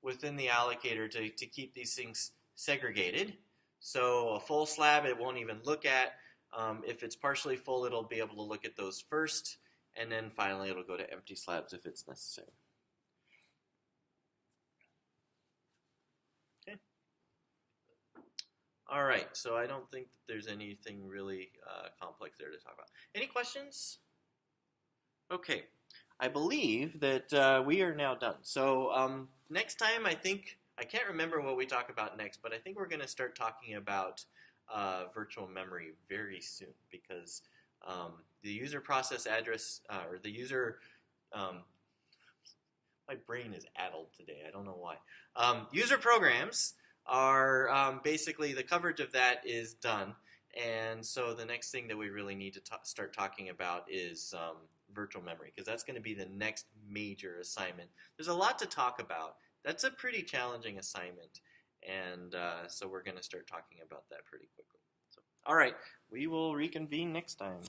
within the allocator to keep these things segregated. So a full slab it won't even look at. If it's partially full, it'll be able to look at those first, and then finally it'll go to empty slabs if it's necessary. Okay. All right, so I don't think that there's anything really complex there to talk about. Any questions? Okay, I believe that we are now done. So next time, I can't remember what we talk about next, but I think we're going to start talking about virtual memory very soon because the user process address or the user, my brain is addled today. I don't know why. User programs are basically the coverage of that is done. And so the next thing that we really need to start talking about is virtual memory because that's going to be the next major assignment. There's a lot to talk about. That's a pretty challenging assignment. And so we're going to start talking about that pretty quickly. So, all right, we will reconvene next time.